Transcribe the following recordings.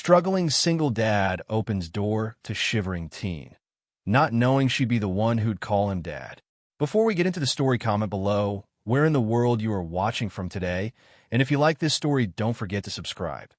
Struggling single dad opens door to shivering teen, not knowing she'd be the one who'd call him dad. Before we get into the story, comment below where in the world you are watching from today, and if you like this story, don't forget to subscribe.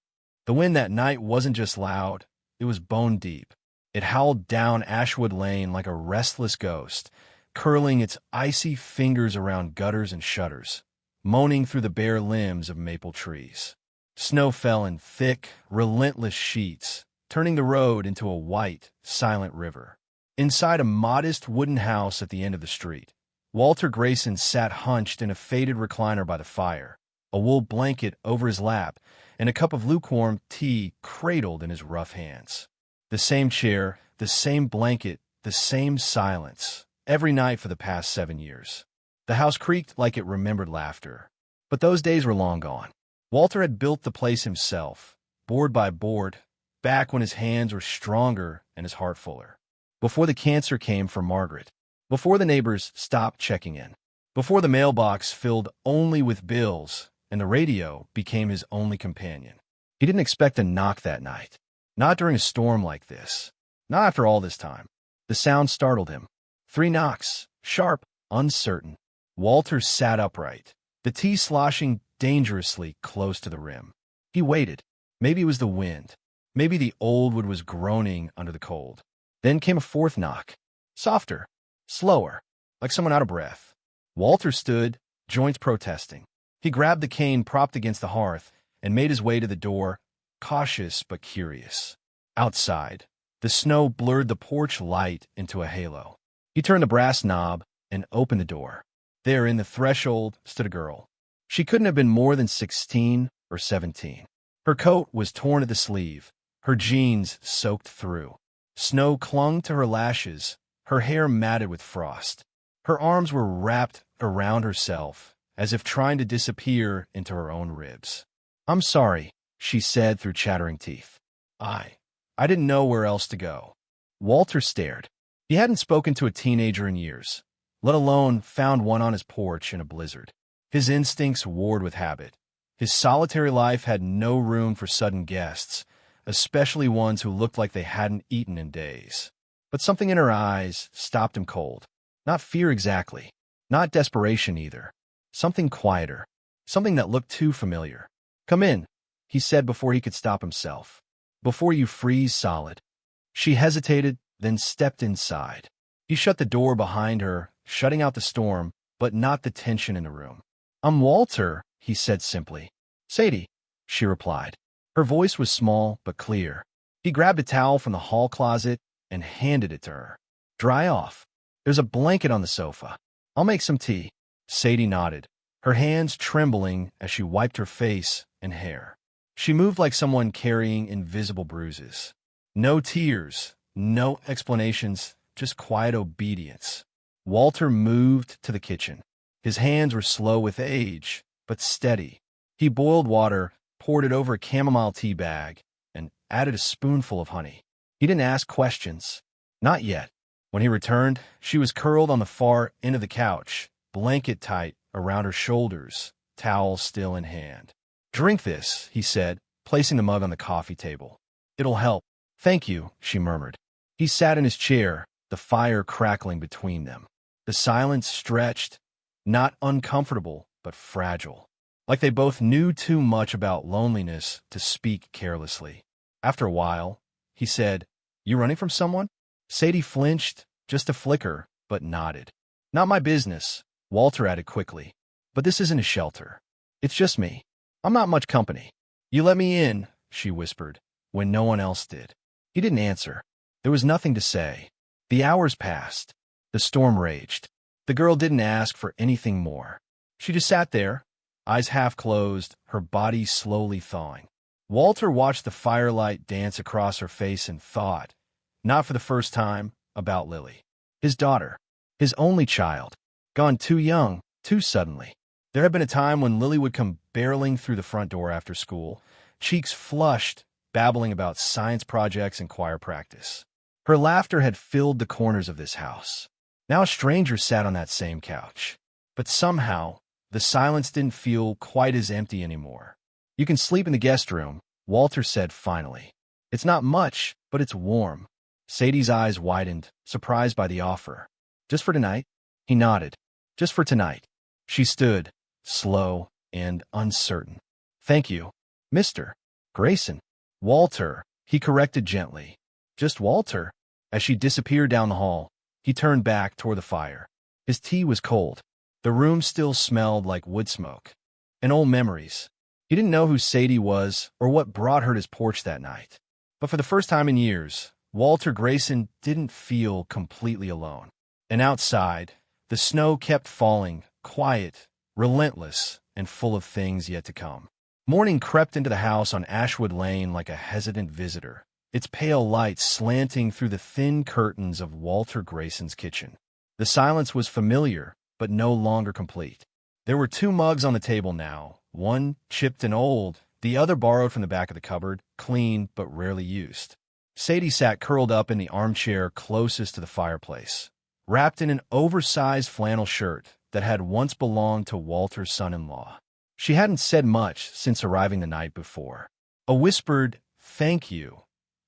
The wind that night wasn't just loud, it was bone deep. It howled down Ashwood Lane like a restless ghost, curling its icy fingers around gutters and shutters, moaning through the bare limbs of maple trees. Snow fell in thick, relentless sheets, turning the road into a white, silent river. Inside a modest wooden house at the end of the street, Walter Grayson sat hunched in a faded recliner by the fire, a wool blanket over his lap, and a cup of lukewarm tea cradled in his rough hands. The same chair, the same blanket, the same silence, every night for the past 7 years. The house creaked like it remembered laughter. But those days were long gone. Walter had built the place himself, board by board, back when his hands were stronger and his heart fuller. Before the cancer came for Margaret. Before the neighbors stopped checking in. Before the mailbox filled only with bills and the radio became his only companion. He didn't expect a knock that night. Not during a storm like this. Not after all this time. The sound startled him. 3 knocks, sharp, uncertain. Walter sat upright, the tea sloshing dangerously close to the rim. He waited. Maybe it was the wind. Maybe the old wood was groaning under the cold. Then came a 4th knock. Softer, slower, like someone out of breath. Walter stood, joints protesting. He grabbed the cane propped against the hearth and made his way to the door, cautious but curious. Outside, the snow blurred the porch light into a halo. He turned the brass knob and opened the door. There, in the threshold, stood a girl. She couldn't have been more than 16 or 17. Her coat was torn at the sleeve, her jeans soaked through. Snow clung to her lashes, her hair matted with frost. Her arms were wrapped around herself, as if trying to disappear into her own ribs. "I'm sorry," she said through chattering teeth. I didn't know where else to go." Walter stared. He hadn't spoken to a teenager in years, let alone found one on his porch in a blizzard. His instincts warred with habit. His solitary life had no room for sudden guests, especially ones who looked like they hadn't eaten in days. But something in her eyes stopped him cold. Not fear exactly, not desperation either. Something quieter, something that looked too familiar. "Come in," he said before he could stop himself. "Before you freeze solid." She hesitated, then stepped inside. He shut the door behind her, shutting out the storm, but not the tension in the room. "I'm Walter," he said simply. "Sadie," she replied. Her voice was small but clear. He grabbed a towel from the hall closet and handed it to her. "Dry off. There's a blanket on the sofa. I'll make some tea." Sadie nodded, her hands trembling as she wiped her face and hair. She moved like someone carrying invisible bruises. No tears, no explanations, just quiet obedience. Walter moved to the kitchen. His hands were slow with age, but steady. He boiled water, poured it over a chamomile tea bag, and added a spoonful of honey. He didn't ask questions. Not yet. When he returned, she was curled on the far end of the couch, blanket tight around her shoulders, towel still in hand. "Drink this," he said, placing the mug on the coffee table. "It'll help." "Thank you," she murmured. He sat in his chair, the fire crackling between them. The silence stretched, not uncomfortable, but fragile. Like they both knew too much about loneliness to speak carelessly. After a while, he said, "You running from someone?" Sadie flinched, just a flicker, but nodded. "Not my business," Walter added quickly. "But this isn't a shelter. It's just me. I'm not much company." "You let me in," she whispered, when no one else did. He didn't answer. There was nothing to say. The hours passed. The storm raged. The girl didn't ask for anything more. She just sat there, eyes half closed, her body slowly thawing. Walter watched the firelight dance across her face and thought, not for the first time, about Lily. His daughter. His only child. Gone too young, too suddenly. There had been a time when Lily would come barreling through the front door after school, cheeks flushed, babbling about science projects and choir practice. Her laughter had filled the corners of this house. Now a stranger sat on that same couch. But somehow, the silence didn't feel quite as empty anymore. "You can sleep in the guest room," Walter said finally. It's not much, but it's warm. Sadie's eyes widened, surprised by the offer. Just for tonight? He nodded. Just for tonight. She stood, slow and uncertain. Thank you, Mr. Grayson. Walter, he corrected gently. Just Walter. As she disappeared down the hall, he turned back toward the fire. His tea was cold. The room still smelled like wood smoke. And old memories. He didn't know who Sadie was or what brought her to his porch that night. But for the first time in years, Walter Grayson didn't feel completely alone. And outside, the snow kept falling, quiet, relentless, and full of things yet to come. Morning crept into the house on Ashwood Lane like a hesitant visitor, its pale light slanting through the thin curtains of Walter Grayson's kitchen. The silence was familiar, but no longer complete. There were 2 mugs on the table now, one chipped and old, the other borrowed from the back of the cupboard, clean but rarely used. Sadie sat curled up in the armchair closest to the fireplace, wrapped in an oversized flannel shirt that had once belonged to Walter's son-in-law. She hadn't said much since arriving the night before. A whispered, "Thank you,"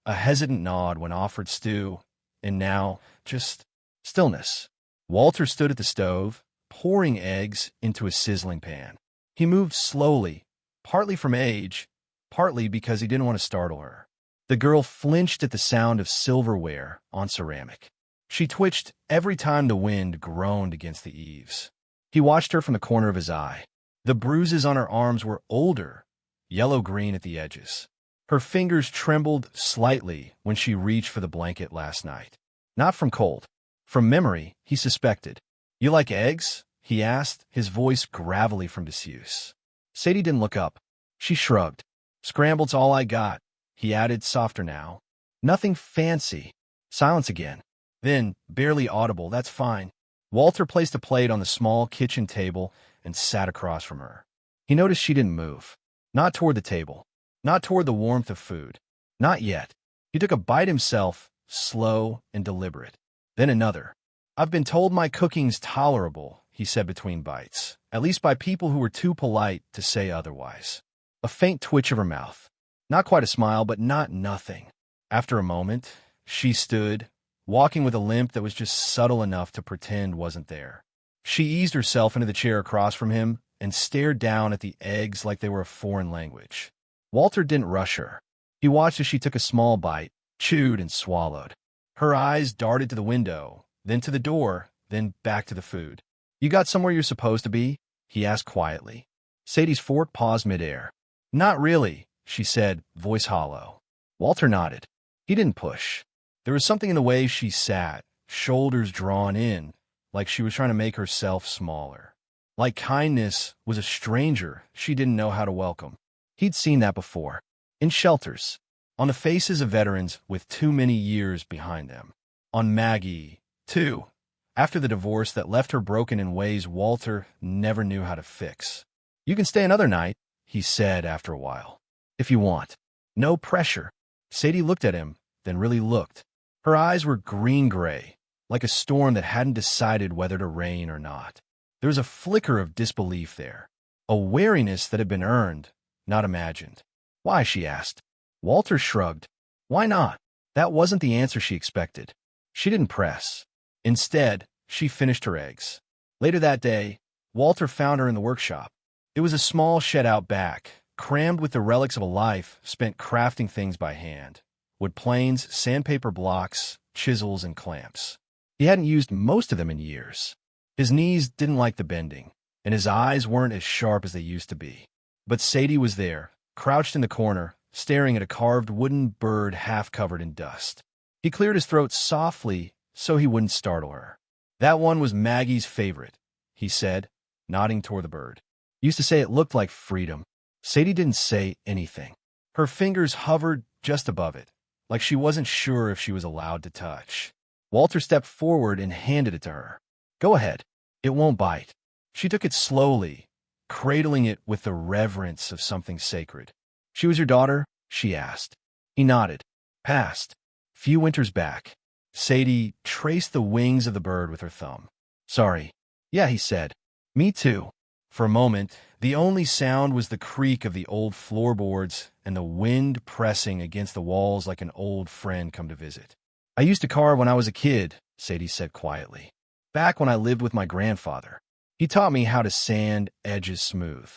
a hesitant nod when offered stew, and now, just stillness. Walter stood at the stove, pouring eggs into a sizzling pan. He moved slowly, partly from age, partly because he didn't want to startle her. The girl flinched at the sound of silverware on ceramic. She twitched every time the wind groaned against the eaves. He watched her from the corner of his eye. The bruises on her arms were older, yellow-green at the edges. Her fingers trembled slightly when she reached for the blanket last night. Not from cold. From memory, he suspected. "You like eggs?" he asked, his voice gravelly from disuse. Sadie didn't look up. She shrugged. "Scrambled's all I got," he added, softer now. "Nothing fancy." Silence again. Then, barely audible, "That's fine." Walter placed a plate on the small kitchen table and sat across from her. He noticed she didn't move. Not toward the table. Not toward the warmth of food. Not yet. He took a bite himself, slow and deliberate. Then another. "I've been told my cooking's tolerable," he said between bites, "at least by people who were too polite to say otherwise." A faint twitch of her mouth. Not quite a smile, but not nothing. After a moment, she stood, walking with a limp that was just subtle enough to pretend wasn't there. She eased herself into the chair across from him and stared down at the eggs like they were a foreign language. Walter didn't rush her. He watched as she took a small bite, chewed and swallowed. Her eyes darted to the window, then to the door, then back to the food. "You got somewhere you're supposed to be?" he asked quietly. Sadie's fork paused midair. "Not really," she said, voice hollow. Walter nodded. He didn't push. There was something in the way she sat, shoulders drawn in, like she was trying to make herself smaller. Like kindness was a stranger she didn't know how to welcome. He'd seen that before. In shelters. On the faces of veterans with too many years behind them. On Maggie, too, after the divorce that left her broken in ways Walter never knew how to fix. "You can stay another night," he said after a while. "If you want. No pressure." Sadie looked at him, then really looked. Her eyes were green-gray, like a storm that hadn't decided whether to rain or not. There was a flicker of disbelief there, a wariness that had been earned, not imagined. "Why?" she asked. Walter shrugged. Why not? That wasn't the answer she expected. She didn't press. Instead, she finished her eggs. Later that day, Walter found her in the workshop. It was a small shed out back, crammed with the relics of a life spent crafting things by hand. Wood planes, sandpaper blocks, chisels, and clamps. He hadn't used most of them in years. His knees didn't like the bending, and his eyes weren't as sharp as they used to be. But Sadie was there, crouched in the corner, staring at a carved wooden bird half covered in dust. He cleared his throat softly so he wouldn't startle her. "That one was Maggie's favorite," he said, nodding toward the bird. "Used to say it looked like freedom." Sadie didn't say anything. Her fingers hovered just above it, like she wasn't sure if she was allowed to touch. Walter stepped forward and handed it to her. "Go ahead. It won't bite." She took it slowly, cradling it with the reverence of something sacred. "She was your daughter?" she asked. He nodded. "Past. Few winters back." Sadie traced the wings of the bird with her thumb. "Sorry." "Yeah," he said. "Me too." For a moment, The only sound was the creak of the old floorboards and the wind pressing against the walls like an old friend come to visit. "I used to carve when I was a kid," Sadie said quietly. "Back when I lived with my grandfather. He taught me how to sand edges smooth."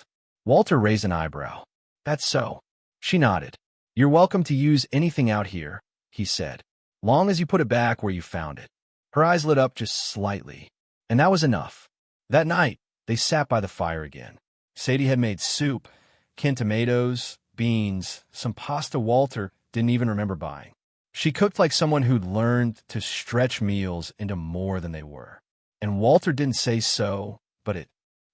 Walter raised an eyebrow. "That's so." She nodded. "You're welcome to use anything out here," he said, "long as you put it back where you found it." Her eyes lit up just slightly, and that was enough. That night, they sat by the fire again. Sadie had made soup, canned tomatoes, beans, some pasta Walter didn't even remember buying. She cooked like someone who'd learned to stretch meals into more than they were. And Walter didn't say so, but it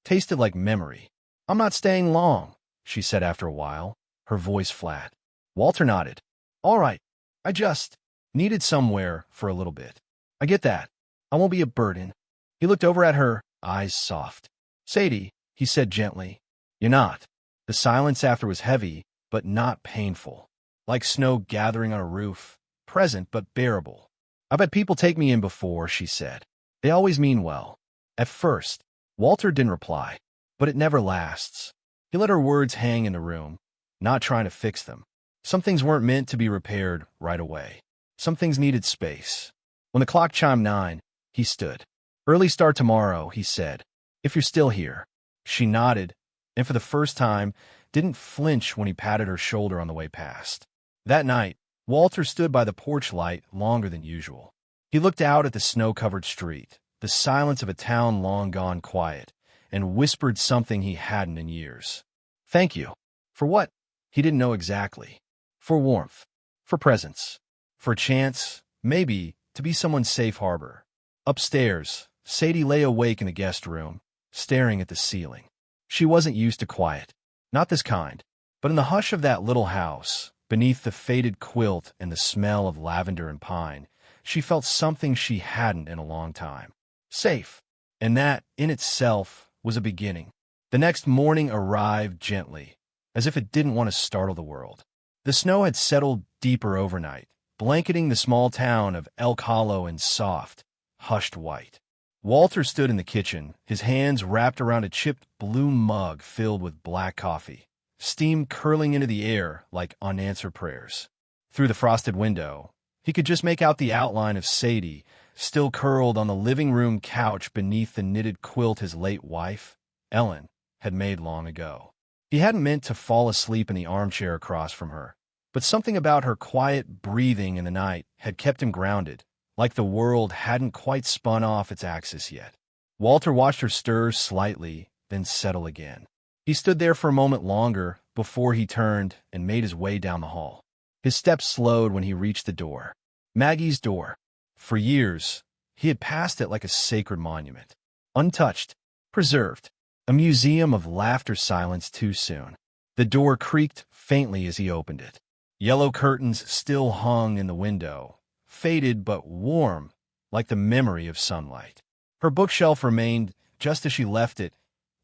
tasted like memory. "I'm not staying long," she said after a while, her voice flat. Walter nodded. "All right, I just needed somewhere for a little bit. I get that. I won't be a burden." He looked over at her, eyes soft. "Sadie," he said gently, "you're not." The silence after was heavy, but not painful. Like snow gathering on a roof, present but bearable. "I've had people take me in before," she said. "They always mean well." At first, Walter didn't reply, but it never lasts. He let her words hang in the room, not trying to fix them. Some things weren't meant to be repaired right away. Some things needed space. When the clock chimed 9, he stood. "Early start tomorrow," he said, "if you're still here." She nodded, and for the first time, didn't flinch when he patted her shoulder on the way past. That night, Walter stood by the porch light longer than usual. He looked out at the snow-covered street, the silence of a town long gone quiet, and whispered something he hadn't in years. "Thank you." For what? He didn't know exactly. For warmth. For presence. For a chance, maybe, to be someone's safe harbor. Upstairs, Sadie lay awake in the guest room, staring at the ceiling. She wasn't used to quiet. Not this kind. But in the hush of that little house, beneath the faded quilt and the smell of lavender and pine, she felt something she hadn't in a long time. Safe. And that, in itself, was a beginning. The next morning arrived gently, as if it didn't want to startle the world. The snow had settled deeper overnight, blanketing the small town of Elk Hollow in soft, hushed white. Walter stood in the kitchen, his hands wrapped around a chipped blue mug filled with black coffee, steam curling into the air like unanswered prayers. Through the frosted window, he could just make out the outline of Sadie, still curled on the living room couch beneath the knitted quilt his late wife, Ellen, had made long ago. He hadn't meant to fall asleep in the armchair across from her, but something about her quiet breathing in the night had kept him grounded, like the world hadn't quite spun off its axis yet. Walter watched her stir slightly, then settle again. He stood there for a moment longer before he turned and made his way down the hall. His steps slowed when he reached the door. Maggie's door. For years, he had passed it like a sacred monument. Untouched, preserved, a museum of laughter silenced too soon. The door creaked faintly as he opened it. Yellow curtains still hung in the window, faded but warm, like the memory of sunlight. Her bookshelf remained just as she left it,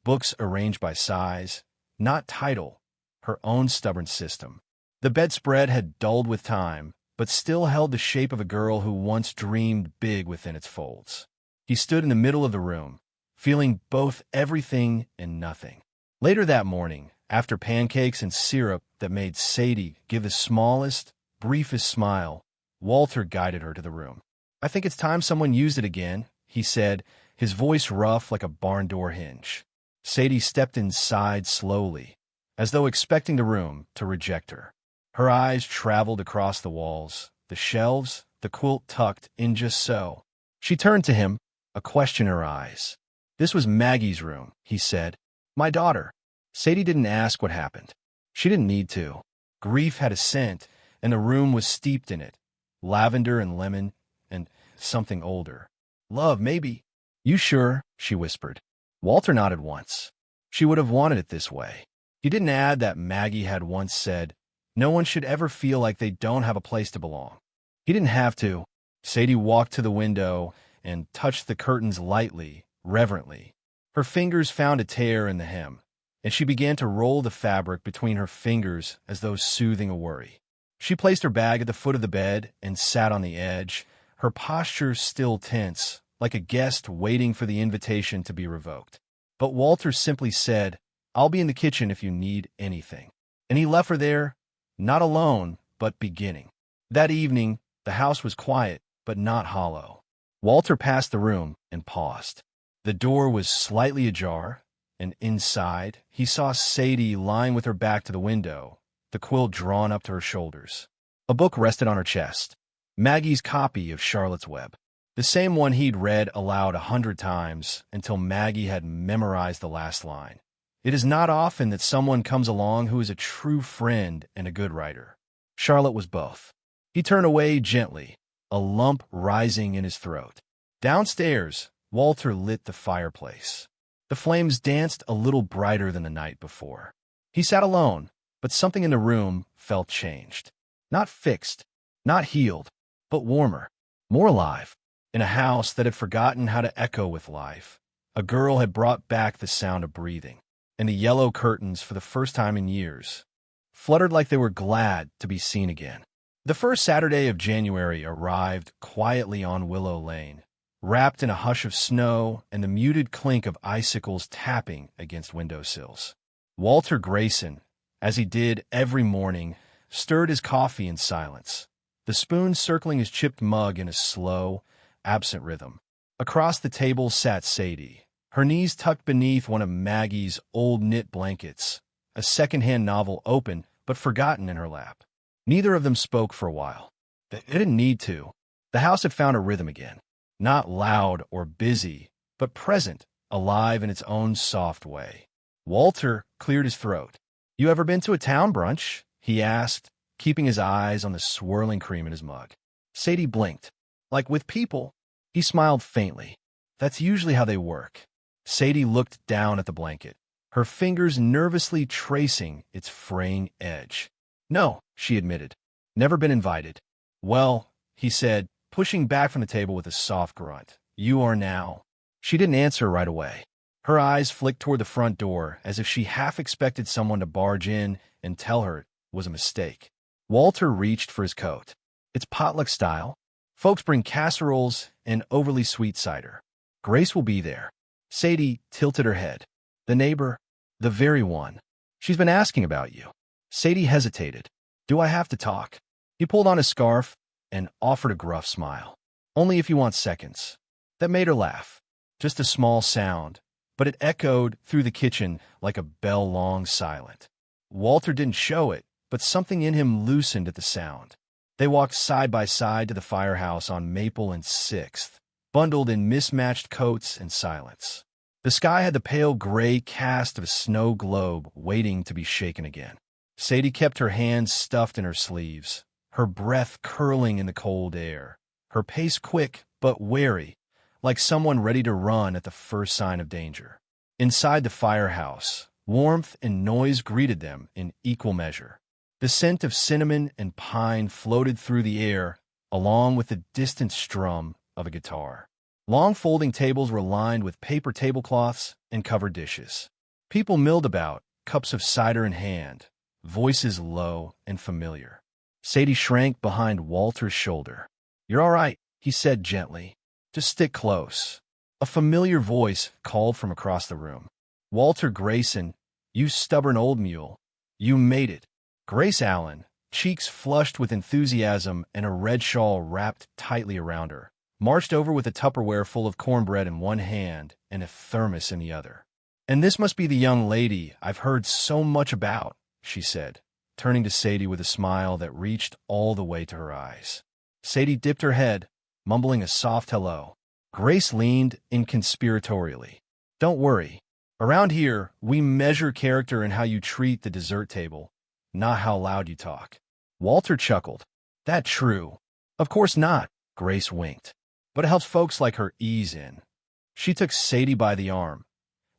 books arranged by size, not title, her own stubborn system. The bedspread had dulled with time, but still held the shape of a girl who once dreamed big within its folds. He stood in the middle of the room, feeling both everything and nothing. Later that morning, after pancakes and syrup that made Sadie give the smallest, briefest smile, Walter guided her to the room. "I think it's time someone used it again," he said, his voice rough like a barn door hinge. Sadie stepped inside slowly, as though expecting the room to reject her. Her eyes traveled across the walls, the shelves, the quilt tucked in just so. She turned to him, a question in her eyes. "This was Maggie's room," he said. "My daughter." Sadie didn't ask what happened. She didn't need to. Grief had a scent, and the room was steeped in it. Lavender and lemon, and something older. "Love, maybe." "You sure?" she whispered. Walter nodded once. She would have wanted it this way. He didn't add that Maggie had once said, "No one should ever feel like they don't have a place to belong." He didn't have to. Sadie walked to the window and touched the curtains lightly, reverently. Her fingers found a tear in the hem, and she began to roll the fabric between her fingers as though soothing a worry. She placed her bag at the foot of the bed and sat on the edge, her posture still tense, like a guest waiting for the invitation to be revoked. But Walter simply said, I'll be in the kitchen if you need anything. And he left her there, not alone, but beginning. That evening, the house was quiet, but not hollow. Walter passed the room and paused. The door was slightly ajar, and inside, he saw Sadie lying with her back to the window, the quilt drawn up to her shoulders. A book rested on her chest, Maggie's copy of Charlotte's Web, the same one he'd read aloud 100 times until Maggie had memorized the last line. It is not often that someone comes along who is a true friend and a good writer. Charlotte was both. He turned away gently, a lump rising in his throat. Downstairs, Walter lit the fireplace. The flames danced a little brighter than the night before. He sat alone, but something in the room felt changed. Not fixed, not healed, but warmer, more alive. In a house that had forgotten how to echo with life, a girl had brought back the sound of breathing, and the yellow curtains, for the first time in years, fluttered like they were glad to be seen again. The first Saturday of January arrived quietly on Willow Lane, wrapped in a hush of snow and the muted clink of icicles tapping against windowsills. Walter Grayson, as he did every morning, stirred his coffee in silence, the spoon circling his chipped mug in a slow, absent rhythm. Across the table sat Sadie, her knees tucked beneath one of Maggie's old knit blankets, a second-hand novel open but forgotten in her lap. Neither of them spoke for a while. They didn't need to. The house had found a rhythm again, not loud or busy, but present, alive in its own soft way. Walter cleared his throat. "You ever been to a town brunch?" he asked, keeping his eyes on the swirling cream in his mug. Sadie blinked. "Like with people?" He smiled faintly. "That's usually how they work." Sadie looked down at the blanket, her fingers nervously tracing its fraying edge. "No," she admitted. "Never been invited." "Well," he said, pushing back from the table with a soft grunt, "you are now." She didn't answer right away. Her eyes flicked toward the front door as if she half expected someone to barge in and tell her it was a mistake. Walter reached for his coat. "It's potluck style. Folks bring casseroles and overly sweet cider. Grace will be there." Sadie tilted her head. "The neighbor, the very one. She's been asking about you." Sadie hesitated. "Do I have to talk?" He pulled on his scarf and offered a gruff smile. "Only if you want seconds." That made her laugh. Just a small sound, but it echoed through the kitchen like a bell long silent. Walter didn't show it, but something in him loosened at the sound. They walked side by side to the firehouse on Maple and 6th, bundled in mismatched coats and silence. The sky had the pale gray cast of a snow globe waiting to be shaken again. Sadie kept her hands stuffed in her sleeves, her breath curling in the cold air, her pace quick but wary, like someone ready to run at the first sign of danger. Inside the firehouse, warmth and noise greeted them in equal measure. The scent of cinnamon and pine floated through the air, along with the distant strum of a guitar. Long folding tables were lined with paper tablecloths and covered dishes. People milled about, cups of cider in hand, voices low and familiar. Sadie shrank behind Walter's shoulder. "You're all right," he said gently. "Just stick close." A familiar voice called from across the room. "Walter Grayson, you stubborn old mule. You made it." Grace Allen, cheeks flushed with enthusiasm and a red shawl wrapped tightly around her, marched over with a Tupperware full of cornbread in one hand and a thermos in the other. "And this must be the young lady I've heard so much about," she said, turning to Sadie with a smile that reached all the way to her eyes. Sadie dipped her head, mumbling a soft hello. Grace leaned inconspiratorially. "Don't worry. Around here, we measure character in how you treat the dessert table, not how loud you talk." Walter chuckled. "That true?" "Of course not," Grace winked. "But it helps folks like her ease in." She took Sadie by the arm,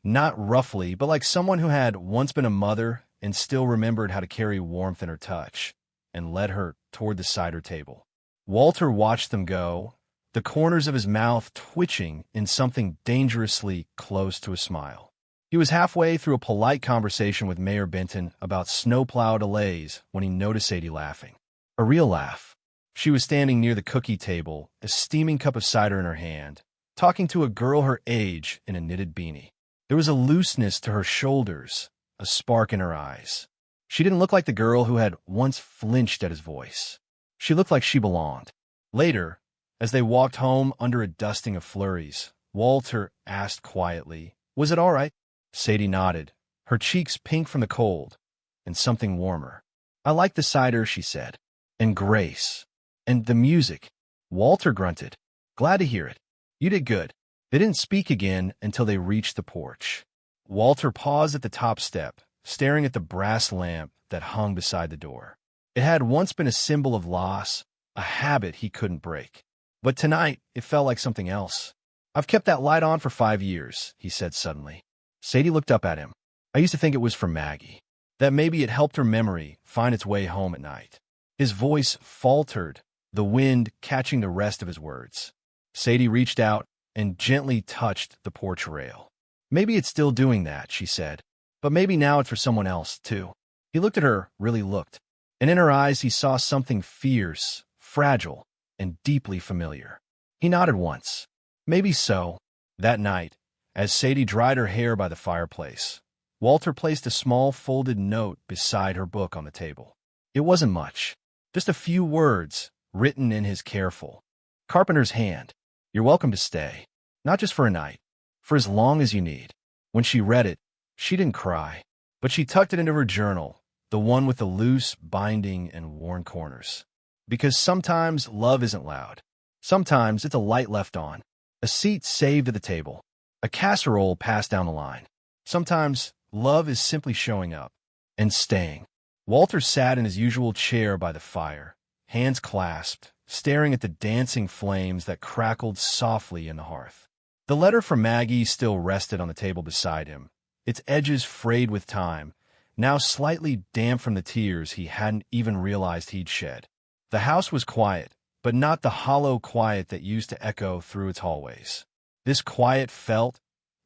not roughly, but like someone who had once been a mother and still remembered how to carry warmth in her touch, and led her toward the cider table. Walter watched them go, the corners of his mouth twitching in something dangerously close to a smile. He was halfway through a polite conversation with Mayor Benton about snowplow delays when he noticed Sadie laughing. A real laugh. She was standing near the cookie table, a steaming cup of cider in her hand, talking to a girl her age in a knitted beanie. There was a looseness to her shoulders, a spark in her eyes. She didn't look like the girl who had once flinched at his voice. She looked like she belonged. Later, as they walked home under a dusting of flurries, Walter asked quietly, "Was it all right?" Sadie nodded, her cheeks pink from the cold, and something warmer. "I like the cider," she said. "And Grace. And the music." Walter grunted. "Glad to hear it. You did good." They didn't speak again until they reached the porch. Walter paused at the top step, staring at the brass lamp that hung beside the door. It had once been a symbol of loss, a habit he couldn't break. But tonight, it felt like something else. "I've kept that light on for 5 years," he said suddenly. Sadie looked up at him. "I used to think it was for Maggie, that maybe it helped her memory find its way home at night." His voice faltered, the wind catching the rest of his words. Sadie reached out and gently touched the porch rail. "Maybe it's still doing that," she said. "But maybe now it's for someone else, too." He looked at her, really looked. And in her eyes he saw something fierce, fragile, and deeply familiar. He nodded once. Maybe so. That night, as Sadie dried her hair by the fireplace, Walter placed a small folded note beside her book on the table. It wasn't much, just a few words written in his careful, carpenter's hand. "You're welcome to stay, not just for a night, for as long as you need." When she read it, she didn't cry, but she tucked it into her journal, the one with the loose binding and worn corners. Because sometimes love isn't loud. Sometimes it's a light left on, a seat saved at the table, a casserole passed down the line. Sometimes love is simply showing up and staying. Walter sat in his usual chair by the fire, hands clasped, staring at the dancing flames that crackled softly in the hearth. The letter from Maggie still rested on the table beside him, its edges frayed with time, now slightly damp from the tears he hadn't even realized he'd shed. The house was quiet, but not the hollow quiet that used to echo through its hallways. This quiet felt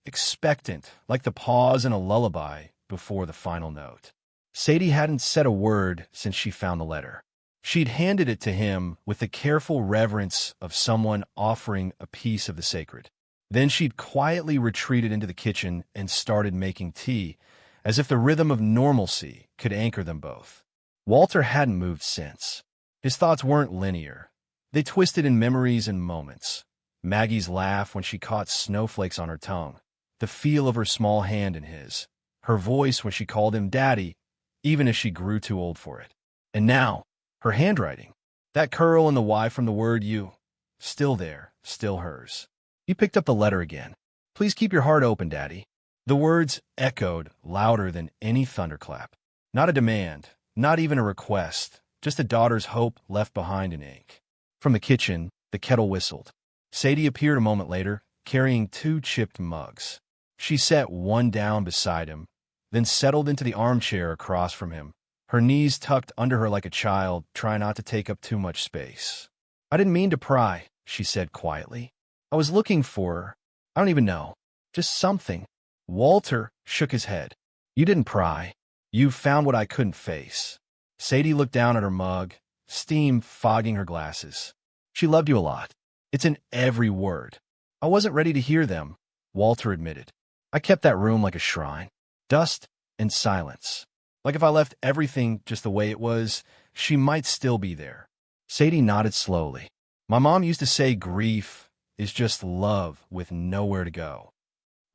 expectant, like the pause in a lullaby before the final note. Sadie hadn't said a word since she found the letter. She'd handed it to him with the careful reverence of someone offering a piece of the sacred. Then she'd quietly retreated into the kitchen and started making tea, as if the rhythm of normalcy could anchor them both. Walter hadn't moved since. His thoughts weren't linear. They twisted in memories and moments. Maggie's laugh when she caught snowflakes on her tongue, the feel of her small hand in his, her voice when she called him Daddy, even as she grew too old for it. And now, her handwriting, that curl and the Y from the word you, still there, still hers. He picked up the letter again. "Please keep your heart open, Daddy." The words echoed louder than any thunderclap. Not a demand, not even a request, just a daughter's hope left behind in ink. From the kitchen, the kettle whistled. Sadie appeared a moment later, carrying 2 chipped mugs. She set one down beside him, then settled into the armchair across from him, her knees tucked under her like a child, trying not to take up too much space. "I didn't mean to pry," she said quietly. "I was looking for, I don't even know, just something." Walter shook his head. "You didn't pry. You found what I couldn't face." Sadie looked down at her mug, steam fogging her glasses. "She loved you a lot. It's in every word." "I wasn't ready to hear them," Walter admitted. "I kept that room like a shrine. Dust and silence. Like if I left everything just the way it was, she might still be there." Sadie nodded slowly. "My mom used to say grief is just love with nowhere to go."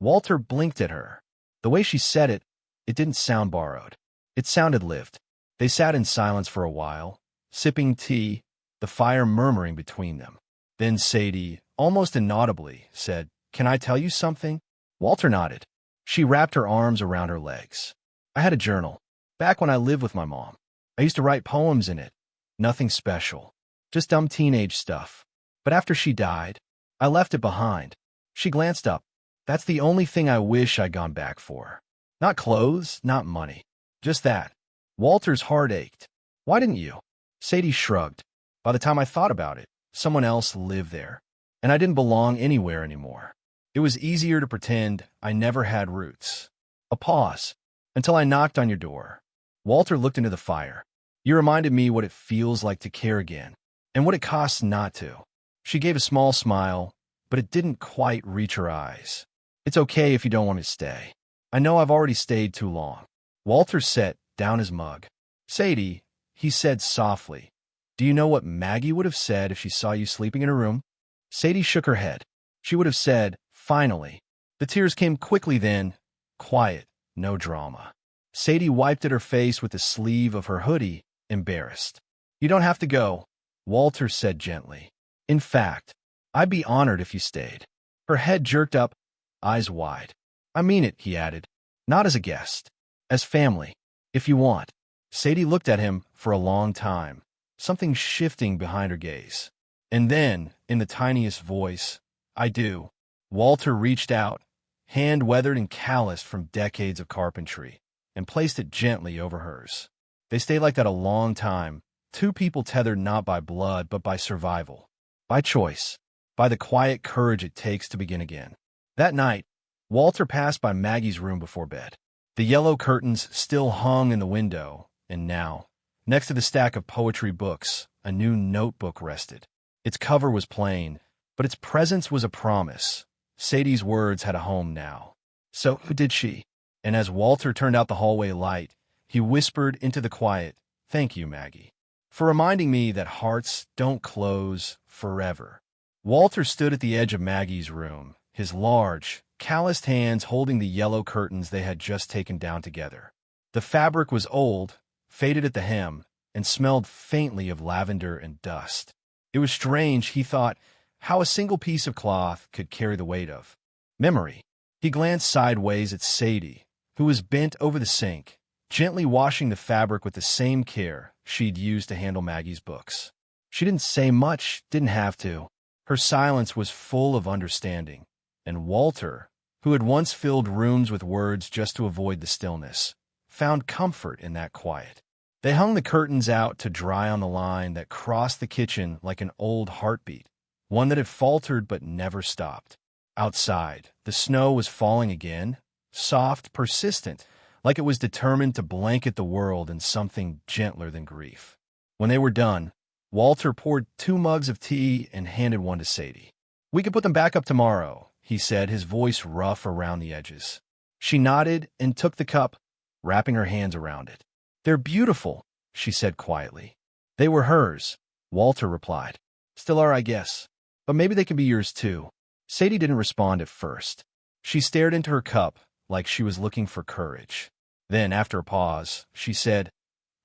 Walter blinked at her. The way she said it, it didn't sound borrowed. It sounded lived. They sat in silence for a while, sipping tea, the fire murmuring between them. Then Sadie, almost inaudibly, said, "Can I tell you something?" Walter nodded. She wrapped her arms around her legs. "I had a journal. Back when I lived with my mom. I used to write poems in it. Nothing special. Just dumb teenage stuff. But after she died, I left it behind." She glanced up. "That's the only thing I wish I'd gone back for. Not clothes, not money. Just that." Walter's heart ached. "Why didn't you?" Sadie shrugged. "By the time I thought about it, someone else lived there, and I didn't belong anywhere anymore. It was easier to pretend I never had roots." A pause, until I knocked on your door. Walter looked into the fire. "You reminded me what it feels like to care again, and what it costs not to." She gave a small smile, but it didn't quite reach her eyes. "It's okay if you don't want to stay. I know I've already stayed too long." Walter set down his mug. "Sadie," he said softly, "do you know what Maggie would have said if she saw you sleeping in her room?" Sadie shook her head. She would have said, "Finally." The tears came quickly then. Quiet, no drama. Sadie wiped at her face with the sleeve of her hoodie, embarrassed. "You don't have to go," Walter said gently. "In fact, I'd be honored if you stayed." Her head jerked up, eyes wide. "I mean it," he added. "Not as a guest. As family, if you want." Sadie looked at him for a long time, something shifting behind her gaze. And then, in the tiniest voice, "I do." Walter reached out, hand weathered and calloused from decades of carpentry, and placed it gently over hers. They stayed like that a long time, two people tethered not by blood but by survival, by choice, by the quiet courage it takes to begin again. That night, Walter passed by Maggie's room before bed. The yellow curtains still hung in the window, and now, next to the stack of poetry books, a new notebook rested. Its cover was plain, but its presence was a promise. Sadie's words had a home now. "So who did she?" And as Walter turned out the hallway light, he whispered into the quiet, "Thank you, Maggie, for reminding me that hearts don't close forever." Walter stood at the edge of Maggie's room, his large, calloused hands holding the yellow curtains they had just taken down together. The fabric was old, faded at the hem, and smelled faintly of lavender and dust. It was strange, he thought, how a single piece of cloth could carry the weight of memory. He glanced sideways at Sadie, who was bent over the sink, gently washing the fabric with the same care she'd used to handle Maggie's books. She didn't say much, didn't have to. Her silence was full of understanding, and Walter, who had once filled rooms with words just to avoid the stillness, found comfort in that quiet. They hung the curtains out to dry on the line that crossed the kitchen like an old heartbeat, one that had faltered but never stopped. Outside, the snow was falling again, soft, persistent, like it was determined to blanket the world in something gentler than grief. When they were done, Walter poured 2 mugs of tea and handed one to Sadie. "We can put them back up tomorrow," he said, his voice rough around the edges. She nodded and took the cup, wrapping her hands around it. "They're beautiful," she said quietly. "They were hers," Walter replied. "Still are, I guess. But maybe they can be yours too." Sadie didn't respond at first. She stared into her cup like she was looking for courage. Then, after a pause, she said,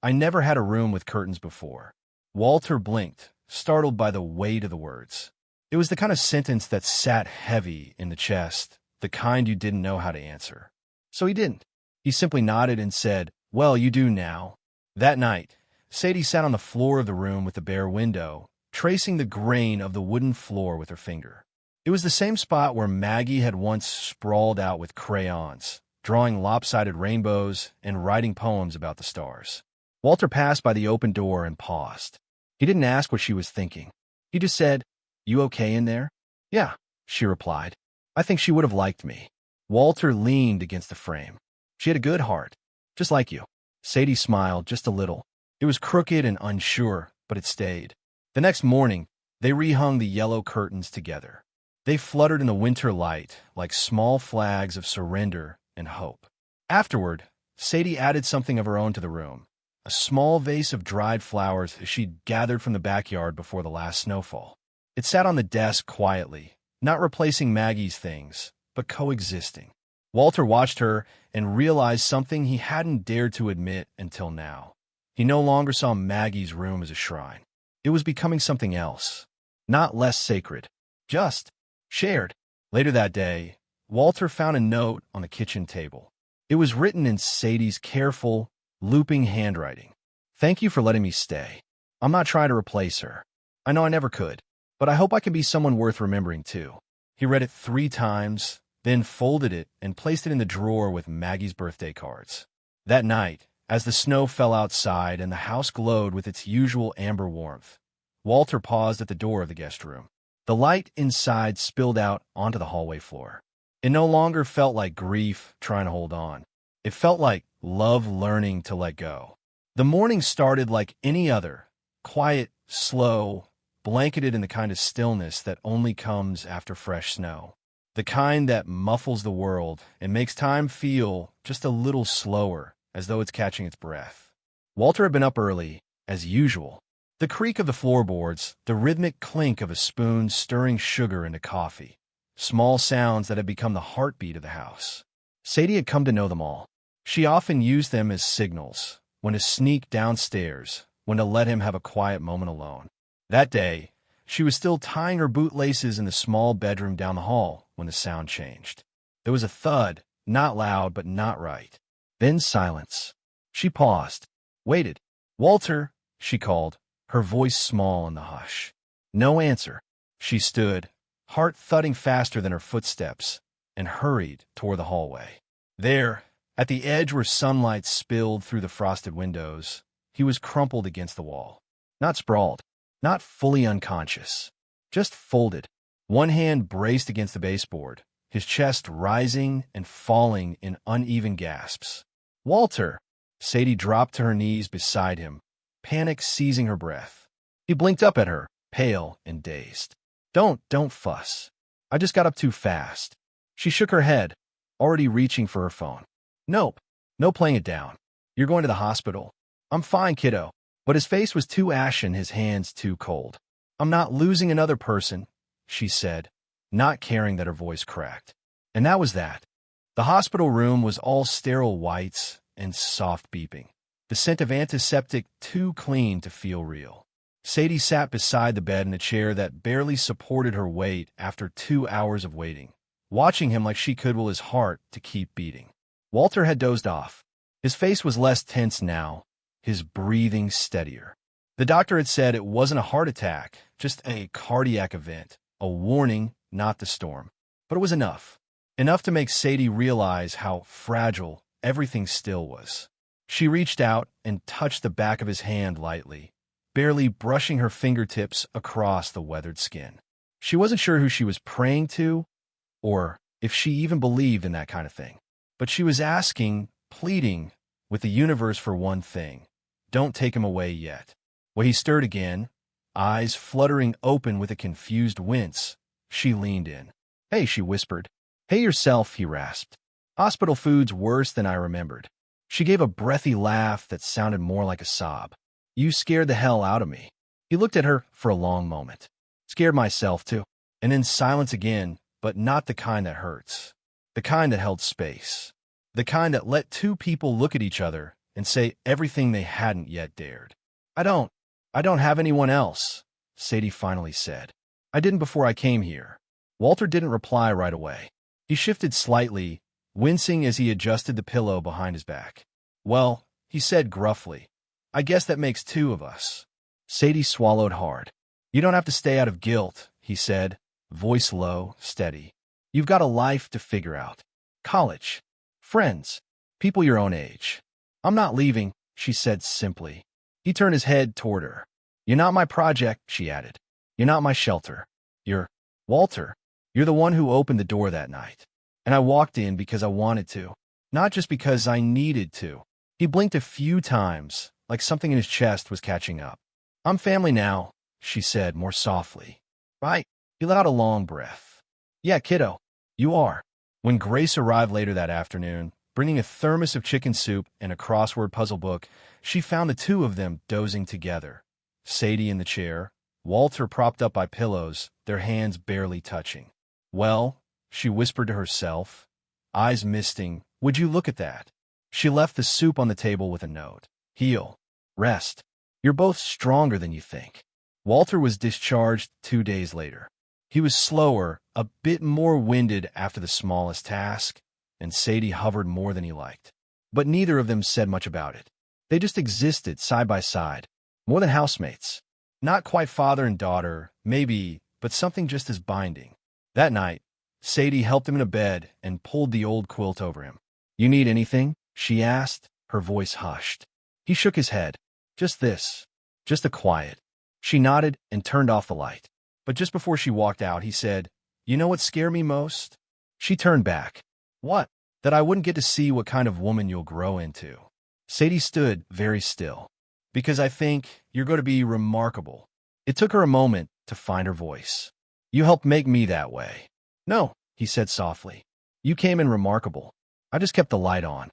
"I never had a room with curtains before." Walter blinked, startled by the weight of the words. It was the kind of sentence that sat heavy in the chest, the kind you didn't know how to answer. So he didn't. He simply nodded and said, "Well, you do now." That night, Sadie sat on the floor of the room with the bare window, tracing the grain of the wooden floor with her finger. It was the same spot where Maggie had once sprawled out with crayons, drawing lopsided rainbows and writing poems about the stars. Walter passed by the open door and paused. He didn't ask what she was thinking. He just said, "You okay in there?" "Yeah," she replied. "I think she would have liked me." Walter leaned against the frame. "She had a good heart, just like you." Sadie smiled just a little. It was crooked and unsure, but it stayed. The next morning, they rehung the yellow curtains together. They fluttered in the winter light like small flags of surrender and hope. Afterward, Sadie added something of her own to the room, a small vase of dried flowers she'd gathered from the backyard before the last snowfall. It sat on the desk quietly, not replacing Maggie's things, but coexisting. Walter watched her and realized something he hadn't dared to admit until now. He no longer saw Maggie's room as a shrine. It was becoming something else, not less sacred, just shared. Later that day, Walter found a note on the kitchen table. It was written in Sadie's careful, looping handwriting. "Thank you for letting me stay. I'm not trying to replace her. I know I never could, but I hope I can be someone worth remembering too." He read it 3 times, then folded it and placed it in the drawer with Maggie's birthday cards. That night, as the snow fell outside and the house glowed with its usual amber warmth, Walter paused at the door of the guest room. The light inside spilled out onto the hallway floor. It no longer felt like grief trying to hold on. It felt like love learning to let go. The morning started like any other, quiet, slow, blanketed in the kind of stillness that only comes after fresh snow. The kind that muffles the world and makes time feel just a little slower as though it's catching its breath. Walter had been up early, as usual. The creak of the floorboards, the rhythmic clink of a spoon stirring sugar into coffee. Small sounds that had become the heartbeat of the house. Sadie had come to know them all. She often used them as signals, when to sneak downstairs, when to let him have a quiet moment alone. That day, she was still tying her bootlaces in the small bedroom down the hall when the sound changed. There was a thud, not loud but not right. Then silence. She paused, waited. "Walter," she called, her voice small in the hush. No answer. She stood, heart thudding faster than her footsteps, and hurried toward the hallway. There, at the edge where sunlight spilled through the frosted windows, he was crumpled against the wall. Not sprawled, not fully unconscious, just folded. One hand braced against the baseboard, his chest rising and falling in uneven gasps. "Walter!" Sadie dropped to her knees beside him, panic seizing her breath. He blinked up at her, pale and dazed. Don't fuss. I just got up too fast." She shook her head, already reaching for her phone. "Nope. No playing it down. You're going to the hospital." "I'm fine, kiddo." But his face was too ashen, his hands too cold. "I'm not losing another person," she said, not caring that her voice cracked. And that was that. The hospital room was all sterile whites and soft beeping. The scent of antiseptic too clean to feel real. Sadie sat beside the bed in a chair that barely supported her weight after 2 hours of waiting, watching him like she could will his heart to keep beating. Walter had dozed off. His face was less tense now, his breathing steadier. The doctor had said it wasn't a heart attack, just a cardiac event, a warning, not the storm. But it was enough. Enough to make Sadie realize how fragile everything still was. She reached out and touched the back of his hand lightly, barely brushing her fingertips across the weathered skin. She wasn't sure who she was praying to, or if she even believed in that kind of thing. But she was asking, pleading, with the universe for one thing. Don't take him away yet. When he stirred again, eyes fluttering open with a confused wince, she leaned in. "Hey," she whispered. "Hey yourself," he rasped. "Hospital food's worse than I remembered." She gave a breathy laugh that sounded more like a sob. "You scared the hell out of me." He looked at her for a long moment. "Scared myself, too." And then silence again, but not the kind that hurts. The kind that held space. The kind that let two people look at each other and say everything they hadn't yet dared. I don't have anyone else," Sadie finally said. "I didn't before I came here." Walter didn't reply right away. He shifted slightly, wincing as he adjusted the pillow behind his back. "Well," he said gruffly, "I guess that makes two of us." Sadie swallowed hard. "You don't have to stay out of guilt," he said, voice low, steady. "You've got a life to figure out. College, friends, people your own age." "I'm not leaving," she said simply. He turned his head toward her. "You're not my project," she added. "You're not my shelter. You're Walter. You're the one who opened the door that night. And I walked in because I wanted to, not just because I needed to." He blinked a few times, like something in his chest was catching up. "I'm family now," she said more softly. "Right?" He let out a long breath. "Yeah, kiddo, you are." When Grace arrived later that afternoon, bringing a thermos of chicken soup and a crossword puzzle book, she found the two of them dozing together. Sadie in the chair, Walter propped up by pillows, their hands barely touching. "Well," she whispered to herself, eyes misting, "would you look at that?" She left the soup on the table with a note. "Heal. Rest. You're both stronger than you think." Walter was discharged 2 days later. He was slower, a bit more winded after the smallest task, and Sadie hovered more than he liked. But neither of them said much about it. They just existed side by side, more than housemates. Not quite father and daughter, maybe, but something just as binding. That night, Sadie helped him into bed and pulled the old quilt over him. "You need anything?" she asked, her voice hushed. He shook his head. "Just this. Just a quiet." She nodded and turned off the light. But just before she walked out, he said, "You know what scared me most?" She turned back. "What?" "That I wouldn't get to see what kind of woman you'll grow into." Sadie stood very still. "Because I think you're going to be remarkable." It took her a moment to find her voice. "You helped make me that way." "No," he said softly. "You came in remarkable. I just kept the light on."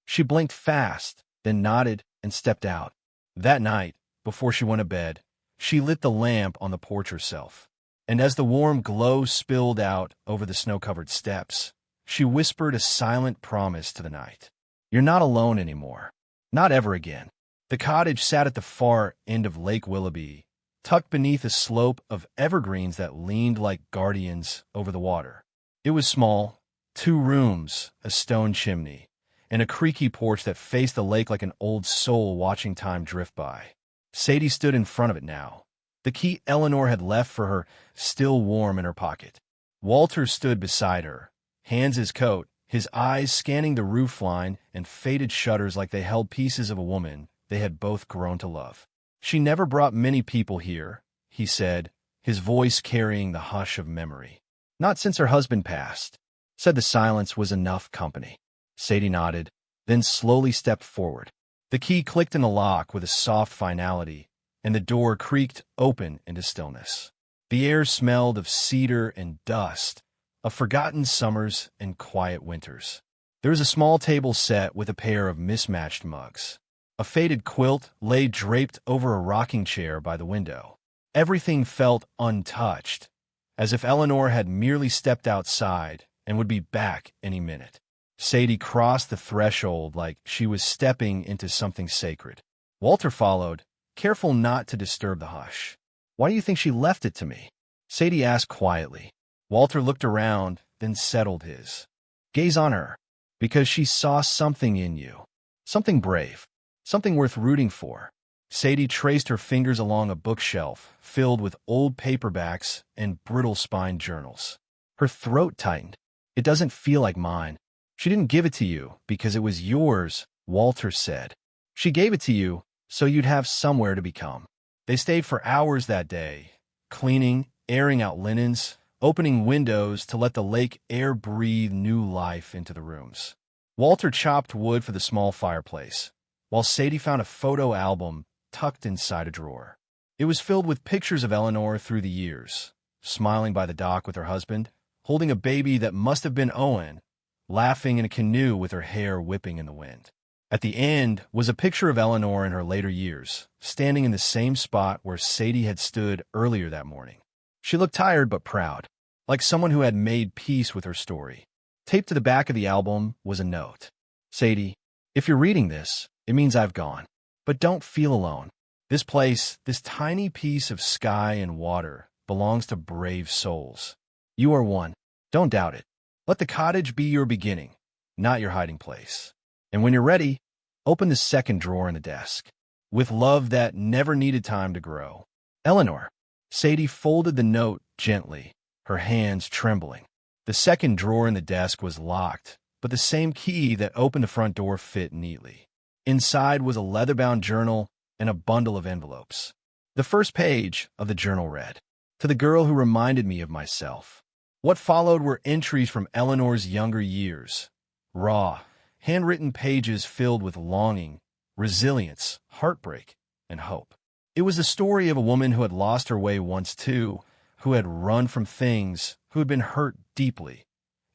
She blinked fast, then nodded and stepped out. That night, before she went to bed, she lit the lamp on the porch herself. And as the warm glow spilled out over the snow-covered steps, she whispered a silent promise to the night. You're not alone anymore. Not ever again. The cottage sat at the far end of Lake Willoughby, tucked beneath a slope of evergreens that leaned like guardians over the water. It was small, 2 rooms, a stone chimney, and a creaky porch that faced the lake like an old soul watching time drift by. Sadie stood in front of it now, the key Eleanor had left for her still warm in her pocket. Walter stood beside her, hands his coat, his eyes scanning the roofline and faded shutters like they held pieces of a woman they had both grown to love. She never brought many people here, he said, his voice carrying the hush of memory. Not since her husband passed. Said the silence was enough company. Sadie nodded, then slowly stepped forward. The key clicked in the lock with a soft finality, and the door creaked open into stillness. The air smelled of cedar and dust, of forgotten summers and quiet winters. There was a small table set with a pair of mismatched mugs. A faded quilt lay draped over a rocking chair by the window. Everything felt untouched, as if Eleanor had merely stepped outside and would be back any minute. Sadie crossed the threshold like she was stepping into something sacred. Walter followed, careful not to disturb the hush. Why do you think she left it to me? Sadie asked quietly. Walter looked around, then settled his gaze on her. Because she saw something in you. Something brave. Something worth rooting for. Sadie traced her fingers along a bookshelf filled with old paperbacks and brittle-spined journals. Her throat tightened. It doesn't feel like mine. She didn't give it to you because it was yours, Walter said. She gave it to you so you'd have somewhere to become. They stayed for hours that day, cleaning, airing out linens, opening windows to let the lake air breathe new life into the rooms. Walter chopped wood for the small fireplace, while Sadie found a photo album tucked inside a drawer. It was filled with pictures of Eleanor through the years, smiling by the dock with her husband, holding a baby that must have been Owen, laughing in a canoe with her hair whipping in the wind. At the end was a picture of Eleanor in her later years, standing in the same spot where Sadie had stood earlier that morning. She looked tired but proud, like someone who had made peace with her story. Taped to the back of the album was a note. Sadie, if you're reading this, it means I've gone. But don't feel alone. This place, this tiny piece of sky and water, belongs to brave souls. You are one. Don't doubt it. Let the cottage be your beginning, not your hiding place. And when you're ready, open the second drawer in the desk. With love that never needed time to grow. Eleanor. Sadie folded the note gently, her hands trembling. The second drawer in the desk was locked, but the same key that opened the front door fit neatly. Inside was a leather-bound journal and a bundle of envelopes. The first page of the journal read, "To the girl who reminded me of myself." What followed were entries from Eleanor's younger years. Raw, handwritten pages filled with longing, resilience, heartbreak, and hope. It was the story of a woman who had lost her way once too, who had run from things, who had been hurt deeply,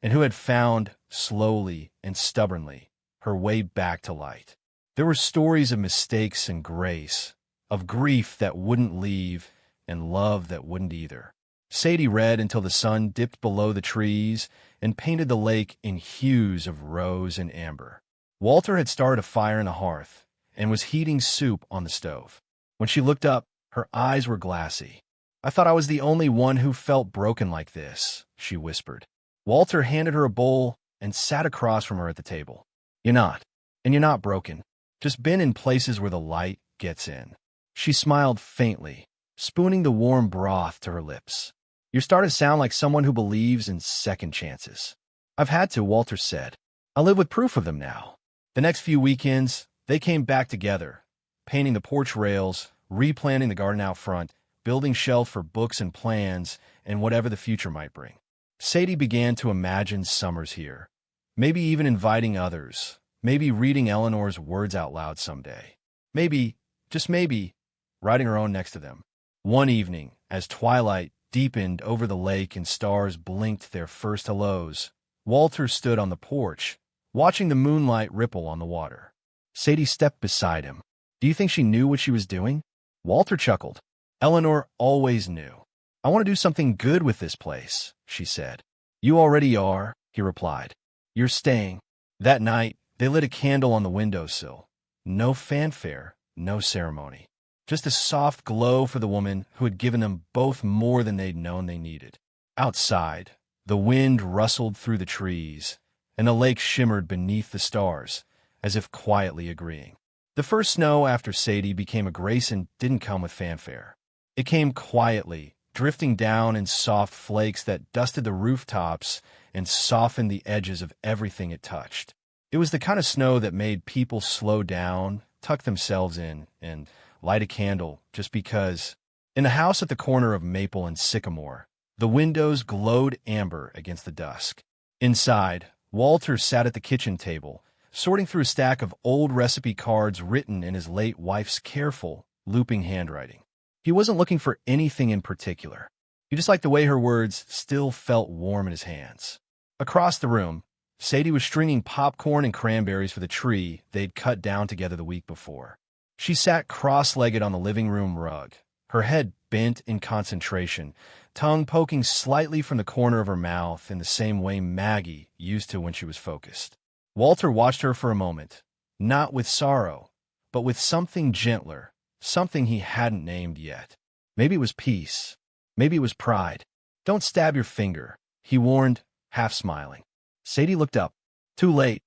and who had found, slowly and stubbornly, her way back to light. There were stories of mistakes and grace, of grief that wouldn't leave, and love that wouldn't either. Sadie read until the sun dipped below the trees and painted the lake in hues of rose and amber. Walter had started a fire in the hearth and was heating soup on the stove. When she looked up, her eyes were glassy. "I thought I was the only one who felt broken like this," she whispered. Walter handed her a bowl and sat across from her at the table. "You're not. And you're not broken. Just been in places where the light gets in." She smiled faintly, spooning the warm broth to her lips. "You're starting to sound like someone who believes in second chances." "I've had to," Walter said. "I live with proof of them now." The next few weekends, they came back together, painting the porch rails, replanting the garden out front, building shelves for books and plans, and whatever the future might bring. Sadie began to imagine summers here, maybe even inviting others, maybe reading Eleanor's words out loud someday. Maybe, just maybe, writing her own next to them. One evening, as twilight deepened over the lake and stars blinked their first hellos, Walter stood on the porch, watching the moonlight ripple on the water. Sadie stepped beside him. Do you think she knew what she was doing? Walter chuckled. Eleanor always knew. I want to do something good with this place, she said. You already are, he replied. You're staying. That night, they lit a candle on the windowsill. No fanfare, no ceremony. Just a soft glow for the woman who had given them both more than they'd known they needed. Outside, the wind rustled through the trees, and the lake shimmered beneath the stars, as if quietly agreeing. The first snow after Sadie became a Grayson didn't come with fanfare. It came quietly, drifting down in soft flakes that dusted the rooftops and softened the edges of everything it touched. It was the kind of snow that made people slow down, tuck themselves in, and light a candle just because. In the house at the corner of Maple and Sycamore, the windows glowed amber against the dusk. Inside, Walter sat at the kitchen table, sorting through a stack of old recipe cards written in his late wife's careful, looping handwriting. He wasn't looking for anything in particular. He just liked the way her words still felt warm in his hands. Across the room, Sadie was stringing popcorn and cranberries for the tree they'd cut down together the week before. She sat cross-legged on the living room rug, her head bent in concentration, tongue poking slightly from the corner of her mouth in the same way Maggie used to when she was focused. Walter watched her for a moment, not with sorrow, but with something gentler, something he hadn't named yet. Maybe it was peace. Maybe it was pride. Don't stab your finger, he warned, half smiling. Sadie looked up. Too late,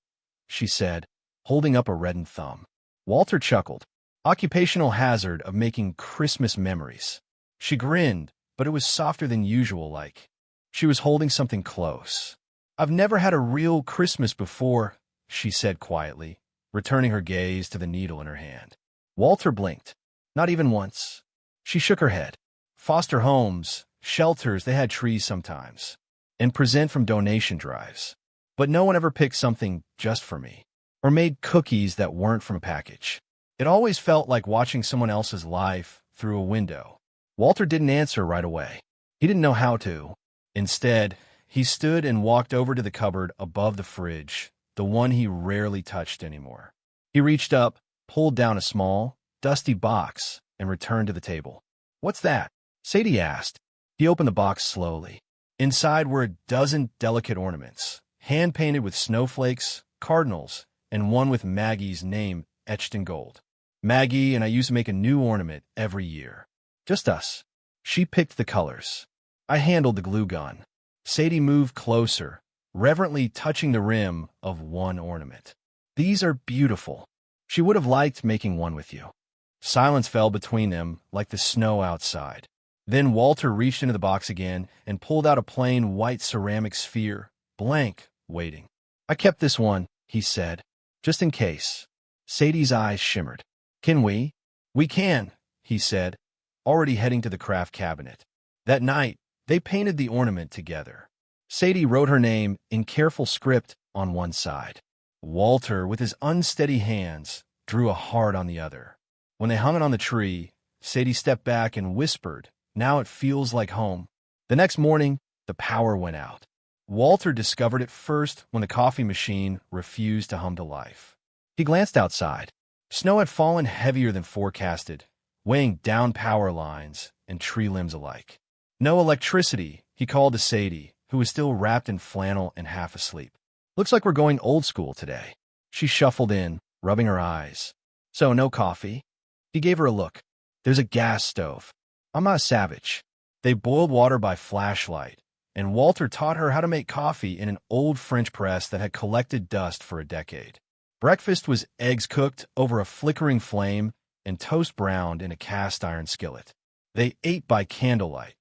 she said, holding up a reddened thumb. Walter chuckled. Occupational hazard of making Christmas memories. She grinned, but it was softer than usual like. She was holding something close. I've never had a real Christmas before, she said quietly, returning her gaze to the needle in her hand. Walter blinked. Not even once. She shook her head. Foster homes, shelters, they had trees sometimes, and present from donation drives. But no one ever picked something just for me, or made cookies that weren't from a package. It always felt like watching someone else's life through a window. Walter didn't answer right away. He didn't know how to. Instead, he stood and walked over to the cupboard above the fridge, the one he rarely touched anymore. He reached up, pulled down a small, dusty box, and returned to the table. What's that? Sadie asked. He opened the box slowly. Inside were a dozen delicate ornaments, hand-painted with snowflakes, cardinals, and one with Maggie's name etched in gold. Maggie and I used to make a new ornament every year. Just us. She picked the colors. I handled the glue gun. Sadie moved closer, reverently touching the rim of one ornament. These are beautiful. She would have liked making one with you. Silence fell between them like the snow outside. Then Walter reached into the box again and pulled out a plain white ceramic sphere, blank, waiting. I kept this one, he said, just in case. Sadie's eyes shimmered. Can we? We can, he said, already heading to the craft cabinet. That night, they painted the ornament together. Sadie wrote her name in careful script on one side. Walter, with his unsteady hands, drew a heart on the other. When they hung it on the tree, Sadie stepped back and whispered, "Now it feels like home." The next morning, the power went out. Walter discovered it first when the coffee machine refused to hum to life. He glanced outside. Snow had fallen heavier than forecasted, weighing down power lines and tree limbs alike. No electricity, he called to Sadie, who was still wrapped in flannel and half asleep. Looks like we're going old school today. She shuffled in, rubbing her eyes. So, no coffee? He gave her a look. There's a gas stove. I'm not a savage. They boiled water by flashlight, and Walter taught her how to make coffee in an old French press that had collected dust for a decade. Breakfast was eggs cooked over a flickering flame and toast browned in a cast-iron skillet. They ate by candlelight,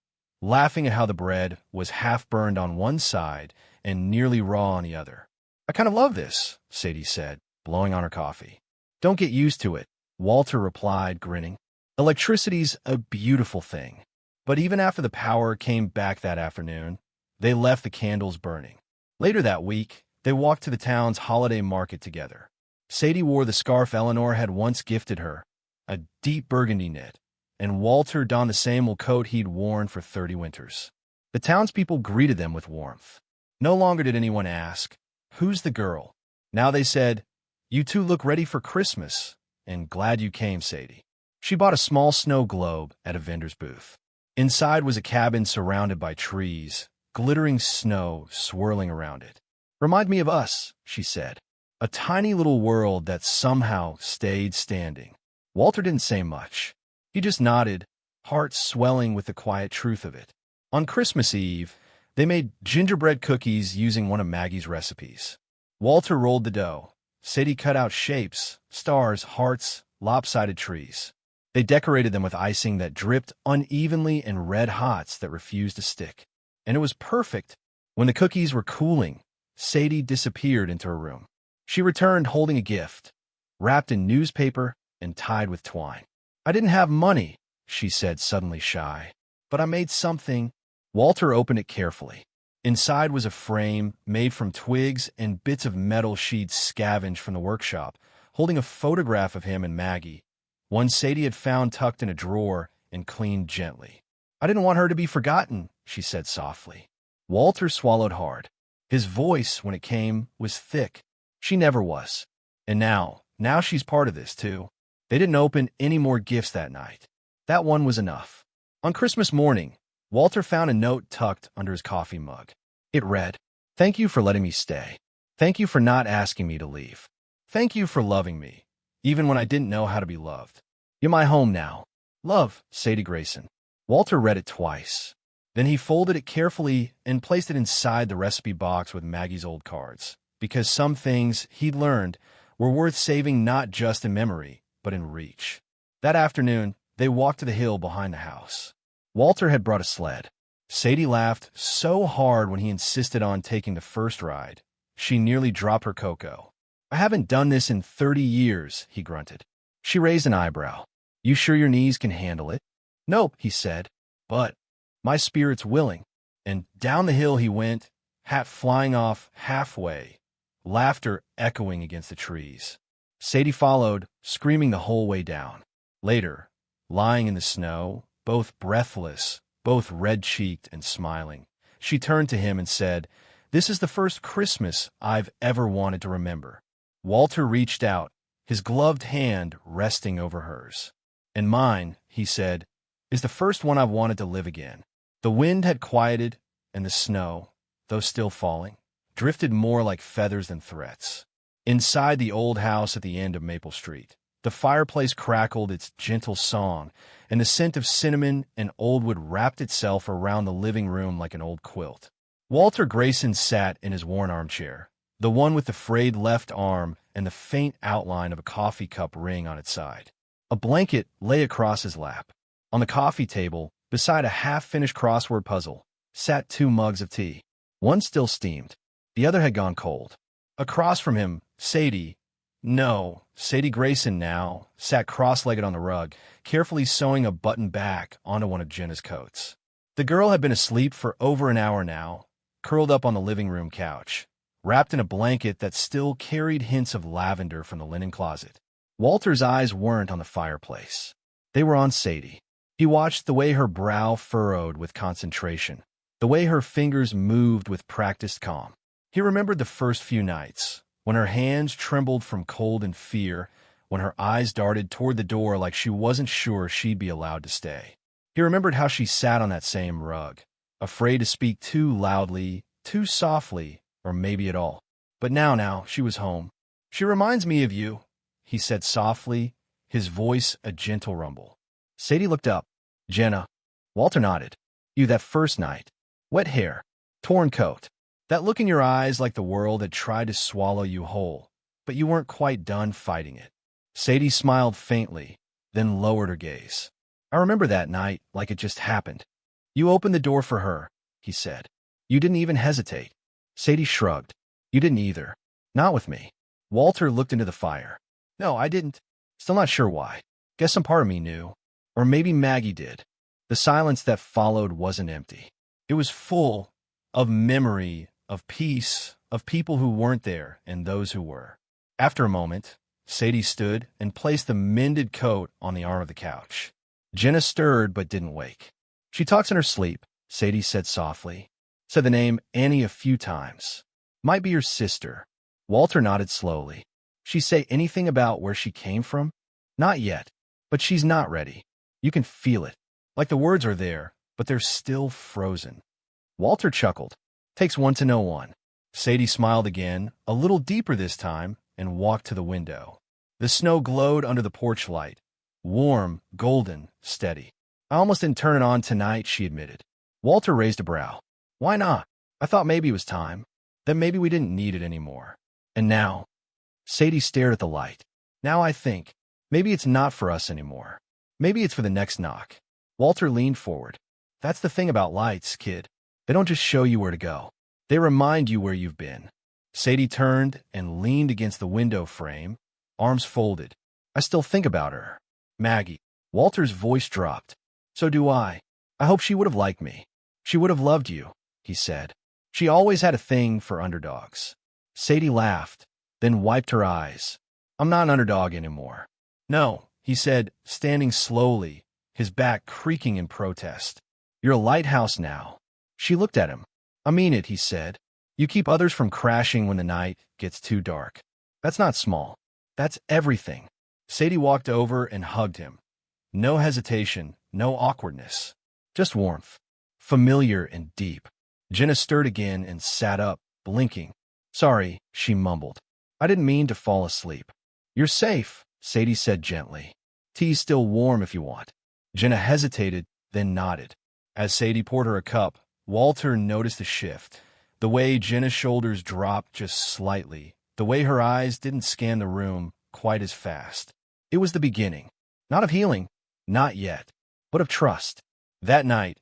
laughing at how the bread was half-burned on one side and nearly raw on the other. I kind of love this, Sadie said, blowing on her coffee. Don't get used to it, Walter replied, grinning. Electricity's a beautiful thing. But even after the power came back that afternoon, they left the candles burning. Later that week, they walked to the town's holiday market together. Sadie wore the scarf Eleanor had once gifted her, a deep burgundy knit, and Walter donned the same old coat he'd worn for 30 winters. The townspeople greeted them with warmth. No longer did anyone ask, "Who's the girl?" Now they said, "You two look ready for Christmas, and glad you came, Sadie." She bought a small snow globe at a vendor's booth. Inside was a cabin surrounded by trees, glittering snow swirling around it. "Remind me of us," she said. A tiny little world that somehow stayed standing. Walter didn't say much. He just nodded, heart swelling with the quiet truth of it. On Christmas Eve, they made gingerbread cookies using one of Maggie's recipes. Walter rolled the dough. Sadie cut out shapes, stars, hearts, lopsided trees. They decorated them with icing that dripped unevenly and red hots that refused to stick. And it was perfect. When the cookies were cooling, Sadie disappeared into her room. She returned holding a gift, wrapped in newspaper and tied with twine. "I didn't have money," she said, suddenly shy, "but I made something." Walter opened it carefully. Inside was a frame made from twigs and bits of metal she'd scavenged from the workshop, holding a photograph of him and Maggie, one Sadie had found tucked in a drawer and cleaned gently. "I didn't want her to be forgotten," she said softly. Walter swallowed hard. His voice, when it came, was thick. She never was. And now she's part of this, too. They didn't open any more gifts that night. That one was enough. On Christmas morning, Walter found a note tucked under his coffee mug. It read, "Thank you for letting me stay. Thank you for not asking me to leave. Thank you for loving me, even when I didn't know how to be loved. You're my home now. Love, Sadie Grayson." Walter read it twice. Then he folded it carefully and placed it inside the recipe box with Maggie's old cards, because some things he'd learned were worth saving not just in memory, but in reach. That afternoon, they walked to the hill behind the house. Walter had brought a sled. Sadie laughed so hard when he insisted on taking the first ride, she nearly dropped her cocoa. "I haven't done this in 30 years, he grunted. She raised an eyebrow. "You sure your knees can handle it?" "Nope," he said, "but my spirit's willing." And down the hill he went, hat flying off halfway, laughter echoing against the trees. Sadie followed, screaming the whole way down. Later, lying in the snow, both breathless, both red-cheeked and smiling, she turned to him and said, "This is the first Christmas I've ever wanted to remember." Walter reached out, his gloved hand resting over hers. "And mine," he said, "is the first one I've wanted to live again." The wind had quieted, and the snow, though still falling, drifted more like feathers than threats. Inside the old house at the end of Maple Street, the fireplace crackled its gentle song, and the scent of cinnamon and old wood wrapped itself around the living room like an old quilt. Walter Grayson sat in his worn armchair, the one with the frayed left arm and the faint outline of a coffee cup ring on its side. A blanket lay across his lap. On the coffee table, beside a half-finished crossword puzzle, sat 2 mugs of tea. One still steamed. The other had gone cold. Across from him, Sadie Grayson now, sat cross-legged on the rug, carefully sewing a button back onto one of Jenna's coats. The girl had been asleep for over an hour now, curled up on the living room couch, wrapped in a blanket that still carried hints of lavender from the linen closet. Walter's eyes weren't on the fireplace. They were on Sadie. He watched the way her brow furrowed with concentration, the way her fingers moved with practiced calm. He remembered the first few nights, when her hands trembled from cold and fear, when her eyes darted toward the door like she wasn't sure she'd be allowed to stay. He remembered how she sat on that same rug, afraid to speak too loudly, too softly, or maybe at all. But now she was home. "She reminds me of you," he said softly, his voice a gentle rumble. Sadie looked up. "Jenna." Walter nodded. "You that first night. Wet hair, torn coat. That look in your eyes like the world had tried to swallow you whole, but you weren't quite done fighting it." Sadie smiled faintly, then lowered her gaze. "I remember that night like it just happened. You opened the door for her," he said. "You didn't even hesitate." Sadie shrugged. "You didn't either. Not with me." Walter looked into the fire. "No, I didn't. Still not sure why. Guess some part of me knew. Or maybe Maggie did." The silence that followed wasn't empty. It was full of memory, of peace, of people who weren't there and those who were. After a moment, Sadie stood and placed the mended coat on the arm of the couch. Jenna stirred but didn't wake. "She talks in her sleep," Sadie said softly. "Said the name Annie a few times. Might be your sister." Walter nodded slowly. She say anything about where she came from? Not yet, but she's not ready. You can feel it. Like the words are there, but they're still frozen. Walter chuckled. Takes one to know one. Sadie smiled again, a little deeper this time, and walked to the window. The snow glowed under the porch light. Warm, golden, steady. I almost didn't turn it on tonight, she admitted. Walter raised a brow. Why not? I thought maybe it was time. That maybe we didn't need it anymore. And now? Sadie stared at the light. Now I think, maybe it's not for us anymore. Maybe it's for the next knock. Walter leaned forward. That's the thing about lights, kid. They don't just show you where to go. They remind you where you've been. Sadie turned and leaned against the window frame, arms folded. I still think about her. Maggie. Walter's voice dropped. So do I. I hope she would have liked me. She would have loved you, he said. She always had a thing for underdogs. Sadie laughed, then wiped her eyes. I'm not an underdog anymore. No, he said, standing slowly, his back creaking in protest. You're a lighthouse now. She looked at him. I mean it, he said. You keep others from crashing when the night gets too dark. That's not small. That's everything. Sadie walked over and hugged him. No hesitation, no awkwardness. Just warmth. Familiar and deep. Jenna stirred again and sat up, blinking. Sorry, she mumbled. I didn't mean to fall asleep. You're safe, Sadie said gently. Tea's still warm if you want. Jenna hesitated, then nodded. As Sadie poured her a cup, Walter noticed a shift. The way Jenna's shoulders dropped just slightly, the way her eyes didn't scan the room quite as fast. It was the beginning. Not of healing, not yet, but of trust. That night,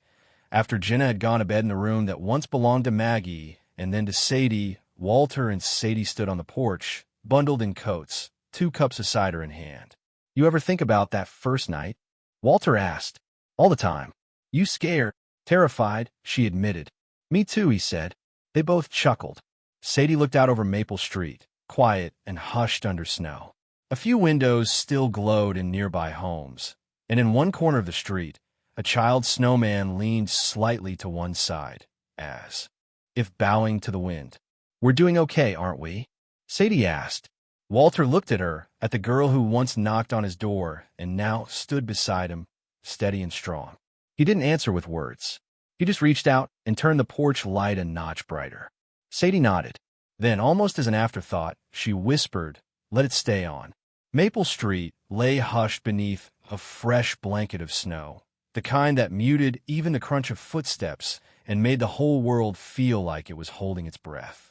after Jenna had gone to bed in the room that once belonged to Maggie and then to Sadie, Walter and Sadie stood on the porch, bundled in coats, 2 cups of cider in hand. You ever think about that first night? Walter asked. All the time. You scared? Terrified, she admitted. Me too, he said. They both chuckled. Sadie looked out over Maple Street, quiet and hushed under snow. A few windows still glowed in nearby homes, and in one corner of the street, a child snowman leaned slightly to one side, as if bowing to the wind. We're doing okay, aren't we? Sadie asked. Walter looked at her, at the girl who once knocked on his door and now stood beside him, steady and strong. He didn't answer with words. He just reached out and turned the porch light a notch brighter. Sadie nodded. Then, almost as an afterthought, she whispered, let it stay on. Maple Street lay hushed beneath a fresh blanket of snow, the kind that muted even the crunch of footsteps and made the whole world feel like it was holding its breath.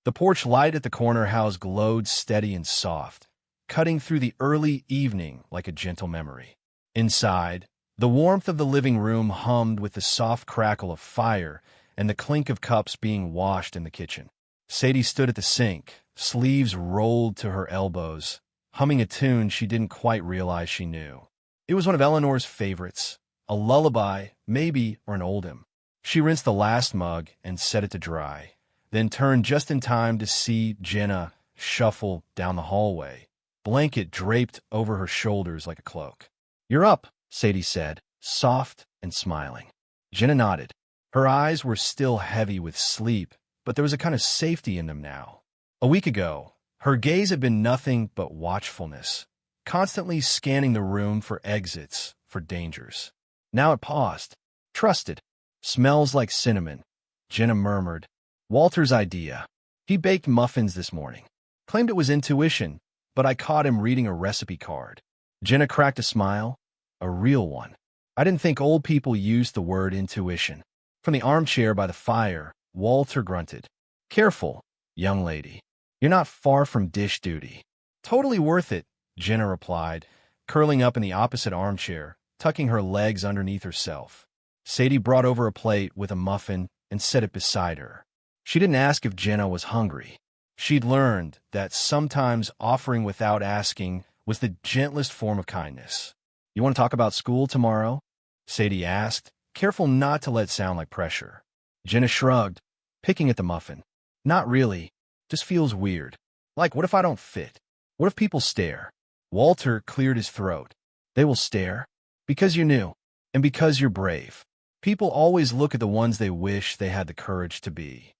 The porch light at the corner house glowed steady and soft, cutting through the early evening like a gentle memory. Inside, the warmth of the living room hummed with the soft crackle of fire and the clink of cups being washed in the kitchen. Sadie stood at the sink, sleeves rolled to her elbows, humming a tune she didn't quite realize she knew. It was one of Eleanor's favorites, a lullaby, maybe, or an old hymn. She rinsed the last mug and set it to dry, then turned just in time to see Jenna shuffle down the hallway, blanket draped over her shoulders like a cloak. You're up, Sadie said, soft and smiling. Jenna nodded. Her eyes were still heavy with sleep, but there was a kind of safety in them now. A week ago, her gaze had been nothing but watchfulness, constantly scanning the room for exits, for dangers. Now it paused. Trusted. Smells like cinnamon, Jenna murmured. Walter's idea. He baked muffins this morning. Claimed it was intuition, but I caught him reading a recipe card. Jenna cracked a smile. A real one. I didn't think old people used the word intuition. From the armchair by the fire, Walter grunted. Careful, young lady. You're not far from dish duty. Totally worth it, Jenna replied, curling up in the opposite armchair, tucking her legs underneath herself. Sadie brought over a plate with a muffin and set it beside her. She didn't ask if Jenna was hungry. She'd learned that sometimes offering without asking was the gentlest form of kindness. You want to talk about school tomorrow? Sadie asked, careful not to let it sound like pressure. Jenna shrugged, picking at the muffin. Not really. Just feels weird. Like, what if I don't fit? What if people stare? Walter cleared his throat. They will stare? Because you're new, and because you're brave. People always look at the ones they wish they had the courage to be.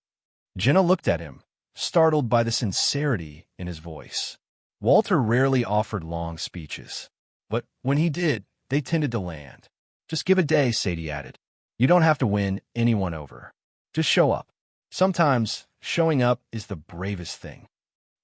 Jenna looked at him, startled by the sincerity in his voice. Walter rarely offered long speeches, but when he did, they tended to land. "Just give a day," Sadie added. "You don't have to win anyone over. Just show up." Sometimes, showing up is the bravest thing.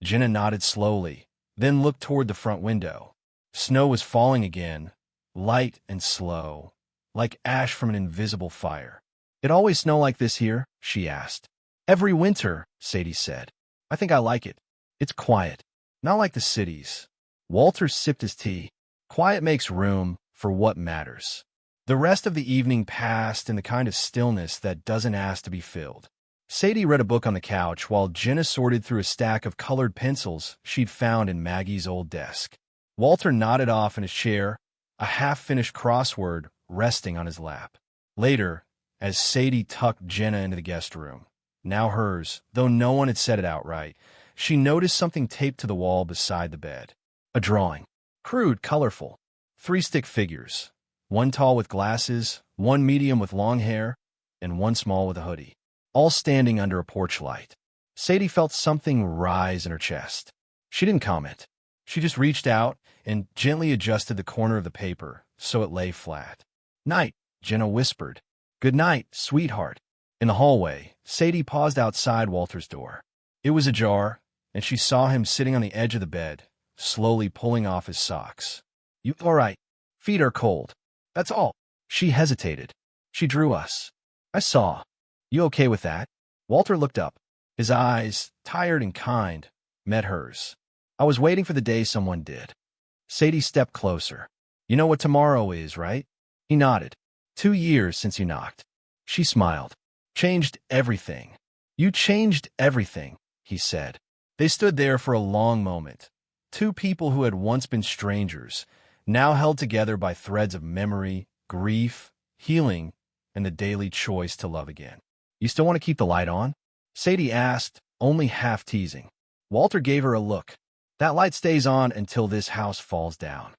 Jenna nodded slowly, then looked toward the front window. Snow was falling again, light and slow, like ash from an invisible fire. "It always snow like this here?" she asked. "Every winter," Sadie said. "I think I like it. It's quiet, not like the cities." Walter sipped his tea. Quiet makes room for what matters. The rest of the evening passed in the kind of stillness that doesn't ask to be filled. Sadie read a book on the couch while Jenna sorted through a stack of colored pencils she'd found in Maggie's old desk. Walter nodded off in his chair, a half-finished crossword resting on his lap. Later, as Sadie tucked Jenna into the guest room, now hers, though no one had said it outright, she noticed something taped to the wall beside the bed. A drawing. Crude, colorful. 3 stick figures. One tall with glasses, one medium with long hair, and one small with a hoodie. All standing under a porch light. Sadie felt something rise in her chest. She didn't comment. She just reached out and gently adjusted the corner of the paper so it lay flat. "Night," Jenna whispered. "Good night, sweetheart." In the hallway, Sadie paused outside Walter's door. It was ajar, and she saw him sitting on the edge of the bed, slowly pulling off his socks. "You all right? Feet are cold. That's all." She hesitated. "She drew us. I saw. You okay with that?" Walter looked up. His eyes, tired and kind, met hers. "I was waiting for the day someone did." Sadie stepped closer. "You know what tomorrow is, right?" He nodded. 2 years since you knocked." She smiled. "Changed everything." "You changed everything," he said. They stood there for a long moment. 2 people who had once been strangers, now held together by threads of memory, grief, healing, and the daily choice to love again. "You still want to keep the light on?" Sadie asked, only half teasing. Walter gave her a look. "That light stays on until this house falls down."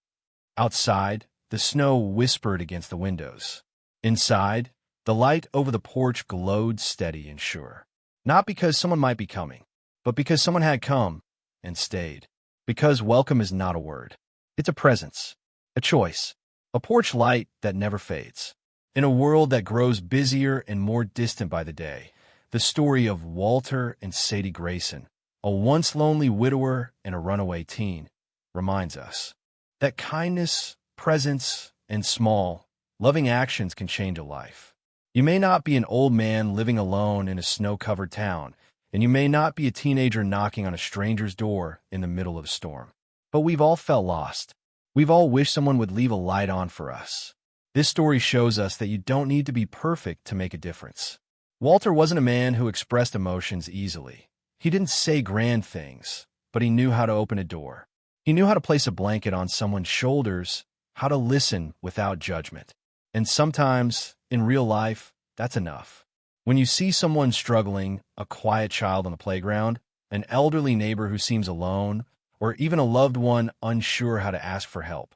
Outside, the snow whispered against the windows. Inside, the light over the porch glowed steady and sure. Not because someone might be coming, but because someone had come and stayed. Because welcome is not a word. It's a presence, a choice, a porch light that never fades. In a world that grows busier and more distant by the day, the story of Walter and Sadie Grayson, a once lonely widower and a runaway teen, reminds us that kindness, presence, and small, loving actions can change a life. You may not be an old man living alone in a snow-covered town, and you may not be a teenager knocking on a stranger's door in the middle of a storm. But we've all felt lost. We've all wished someone would leave a light on for us. This story shows us that you don't need to be perfect to make a difference. Walter wasn't a man who expressed emotions easily. He didn't say grand things, but he knew how to open a door. He knew how to place a blanket on someone's shoulders, how to listen without judgment. And sometimes, in real life, that's enough. When you see someone struggling, a quiet child on the playground, an elderly neighbor who seems alone, or even a loved one unsure how to ask for help,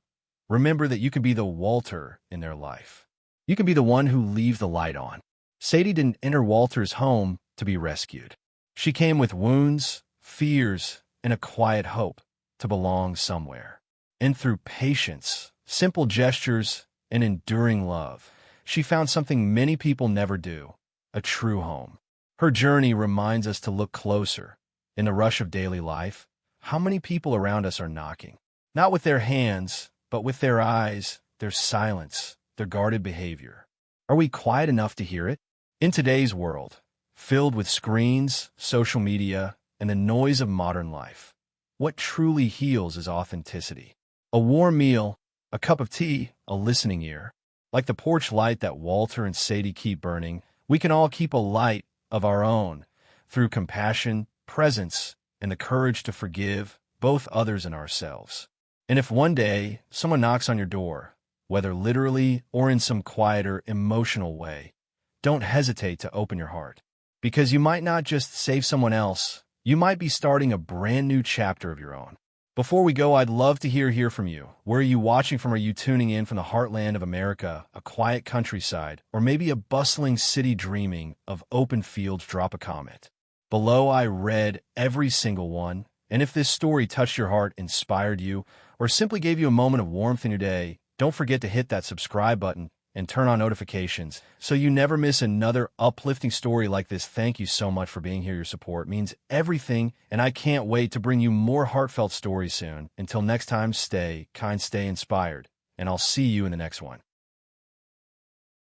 remember that you can be the Walter in their life. You can be the one who leaves the light on. Sadie didn't enter Walter's home to be rescued. She came with wounds, fears, and a quiet hope to belong somewhere. And through patience, simple gestures, and enduring love, she found something many people never do, a true home. Her journey reminds us to look closer. In the rush of daily life, how many people around us are knocking? Not with their hands, but with their eyes, their silence, their guarded behavior. Are we quiet enough to hear it? In today's world, filled with screens, social media, and the noise of modern life, what truly heals is authenticity. A warm meal, a cup of tea, a listening ear. Like the porch light that Walter and Sadie keep burning, we can all keep a light of our own through compassion, presence, and the courage to forgive both others and ourselves. And if one day someone knocks on your door, whether literally or in some quieter, emotional way, don't hesitate to open your heart. Because you might not just save someone else, you might be starting a brand new chapter of your own. Before we go, I'd love to hear from you. Where are you watching from? Are you tuning in from the heartland of America, a quiet countryside, or maybe a bustling city dreaming of open fields? Drop a comment. Below, I read every single one, and if this story touched your heart, inspired you, or simply gave you a moment of warmth in your day, don't forget to hit that subscribe button and turn on notifications so you never miss another uplifting story like this. Thank you so much for being here. Your support means everything, and I can't wait to bring you more heartfelt stories soon. Until next time, stay kind, stay inspired, and I'll see you in the next one.